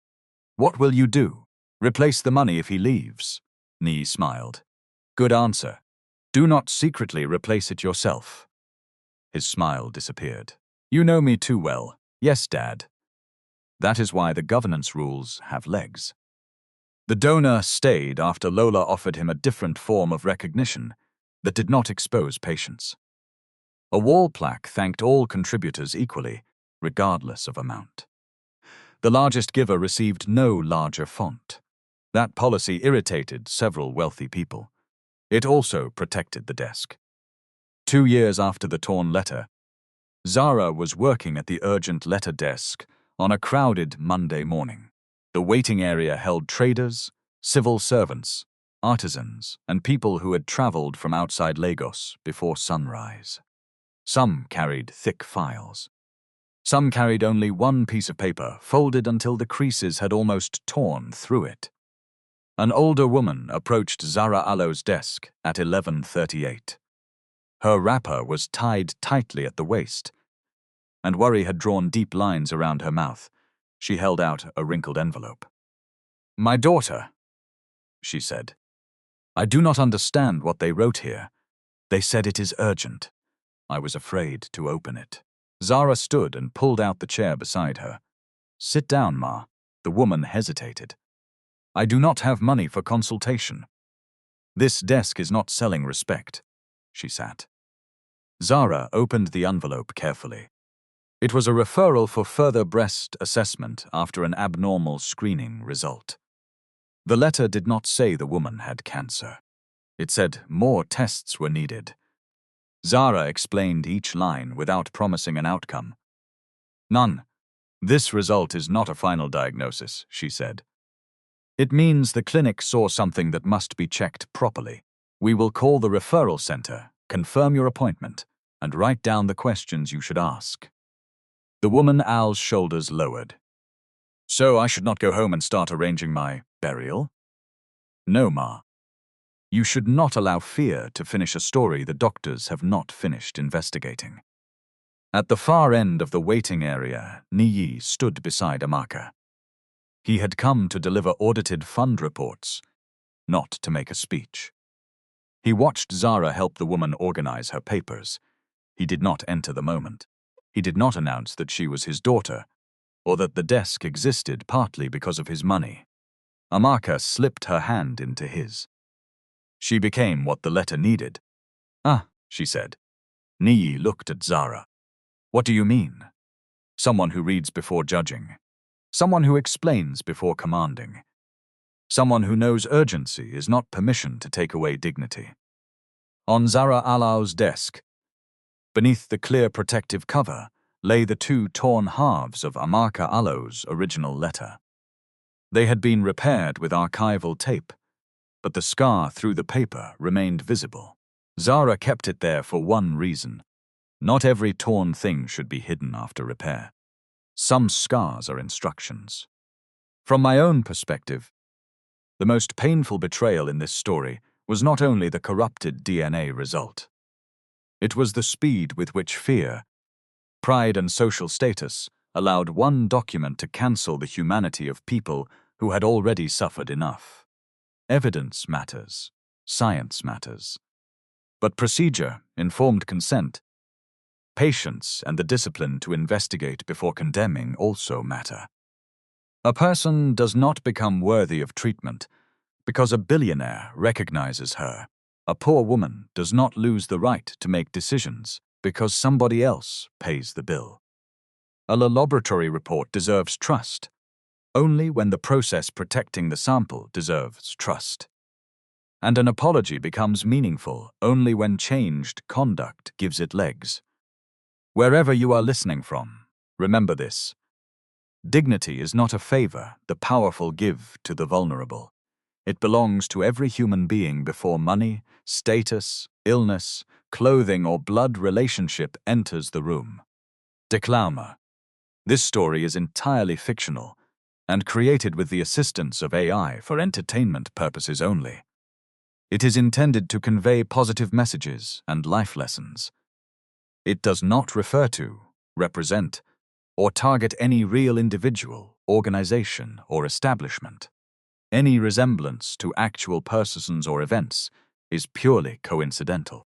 What will you do? Replace the money if he leaves? Niyi smiled. Good answer. Do not secretly replace it yourself. His smile disappeared. You know me too well. Yes, Dad. That is why the governance rules have legs. The donor stayed after Lola offered him a different form of recognition that did not expose patience. A wall plaque thanked all contributors equally, regardless of amount. The largest giver received no larger font. That policy irritated several wealthy people. It also protected the desk. 2 years after the torn letter, Zara was working at the urgent letter desk on a crowded Monday morning. The waiting area held traders, civil servants, artisans, and people who had traveled from outside Lagos before sunrise. Some carried thick files. Some carried only one piece of paper, folded until the creases had almost torn through it. An older woman approached Zara Okoro's desk at 11:38. Her wrapper was tied tightly at the waist, and worry had drawn deep lines around her mouth. She held out a wrinkled envelope. My daughter, she said. I do not understand what they wrote here. They said it is urgent. I was afraid to open it. Zara stood and pulled out the chair beside her. Sit down, Ma. The woman hesitated. I do not have money for consultation. This desk is not selling respect. She sat. Zara opened the envelope carefully. It was a referral for further breast assessment after an abnormal screening result. The letter did not say the woman had cancer. It said more tests were needed. Zara explained each line without promising an outcome. None. This result is not a final diagnosis, she said. It means the clinic saw something that must be checked properly. We will call the referral center, confirm your appointment, and write down the questions you should ask. The woman Al's shoulders lowered. So I should not go home and start arranging my burial? No, Ma. You should not allow fear to finish a story the doctors have not finished investigating. At the far end of the waiting area, Niyi stood beside Amaka. He had come to deliver audited fund reports, not to make a speech. He watched Zara help the woman organize her papers. He did not enter the moment. He did not announce that she was his daughter, or that the desk existed partly because of his money. Amaka slipped her hand into his. She became what the letter needed. Ah, she said. Niyi looked at Zara. What do you mean? Someone who reads before judging. Someone who explains before commanding. Someone who knows urgency is not permission to take away dignity. On Zara Okoro's desk, beneath the clear protective cover, lay the 2 torn halves of Amaka Okoro's original letter. They had been repaired with archival tape, but the scar through the paper remained visible. Zara kept it there for one reason. Not every torn thing should be hidden after repair. Some scars are instructions. From my own perspective, the most painful betrayal in this story was not only the corrupted DNA result. It was the speed with which fear, pride, and social status allowed one document to cancel the humanity of people who had already suffered enough. Evidence matters. Science matters. But procedure, informed consent, patience, and the discipline to investigate before condemning also matter. A person does not become worthy of treatment because a billionaire recognizes her. A poor woman does not lose the right to make decisions because somebody else pays the bill. A laboratory report deserves trust only when the process protecting the sample deserves trust. And an apology becomes meaningful only when changed conduct gives it legs. Wherever you are listening from, remember this. Dignity is not a favor the powerful give to the vulnerable. It belongs to every human being before money, status, illness, clothing, or blood relationship enters the room. Disclaimer. This story is entirely fictional and created with the assistance of AI for entertainment purposes only. It is intended to convey positive messages and life lessons. It does not refer to, represent, or target any real individual organization, or establishment. Any resemblance to actual persons or events is purely coincidental.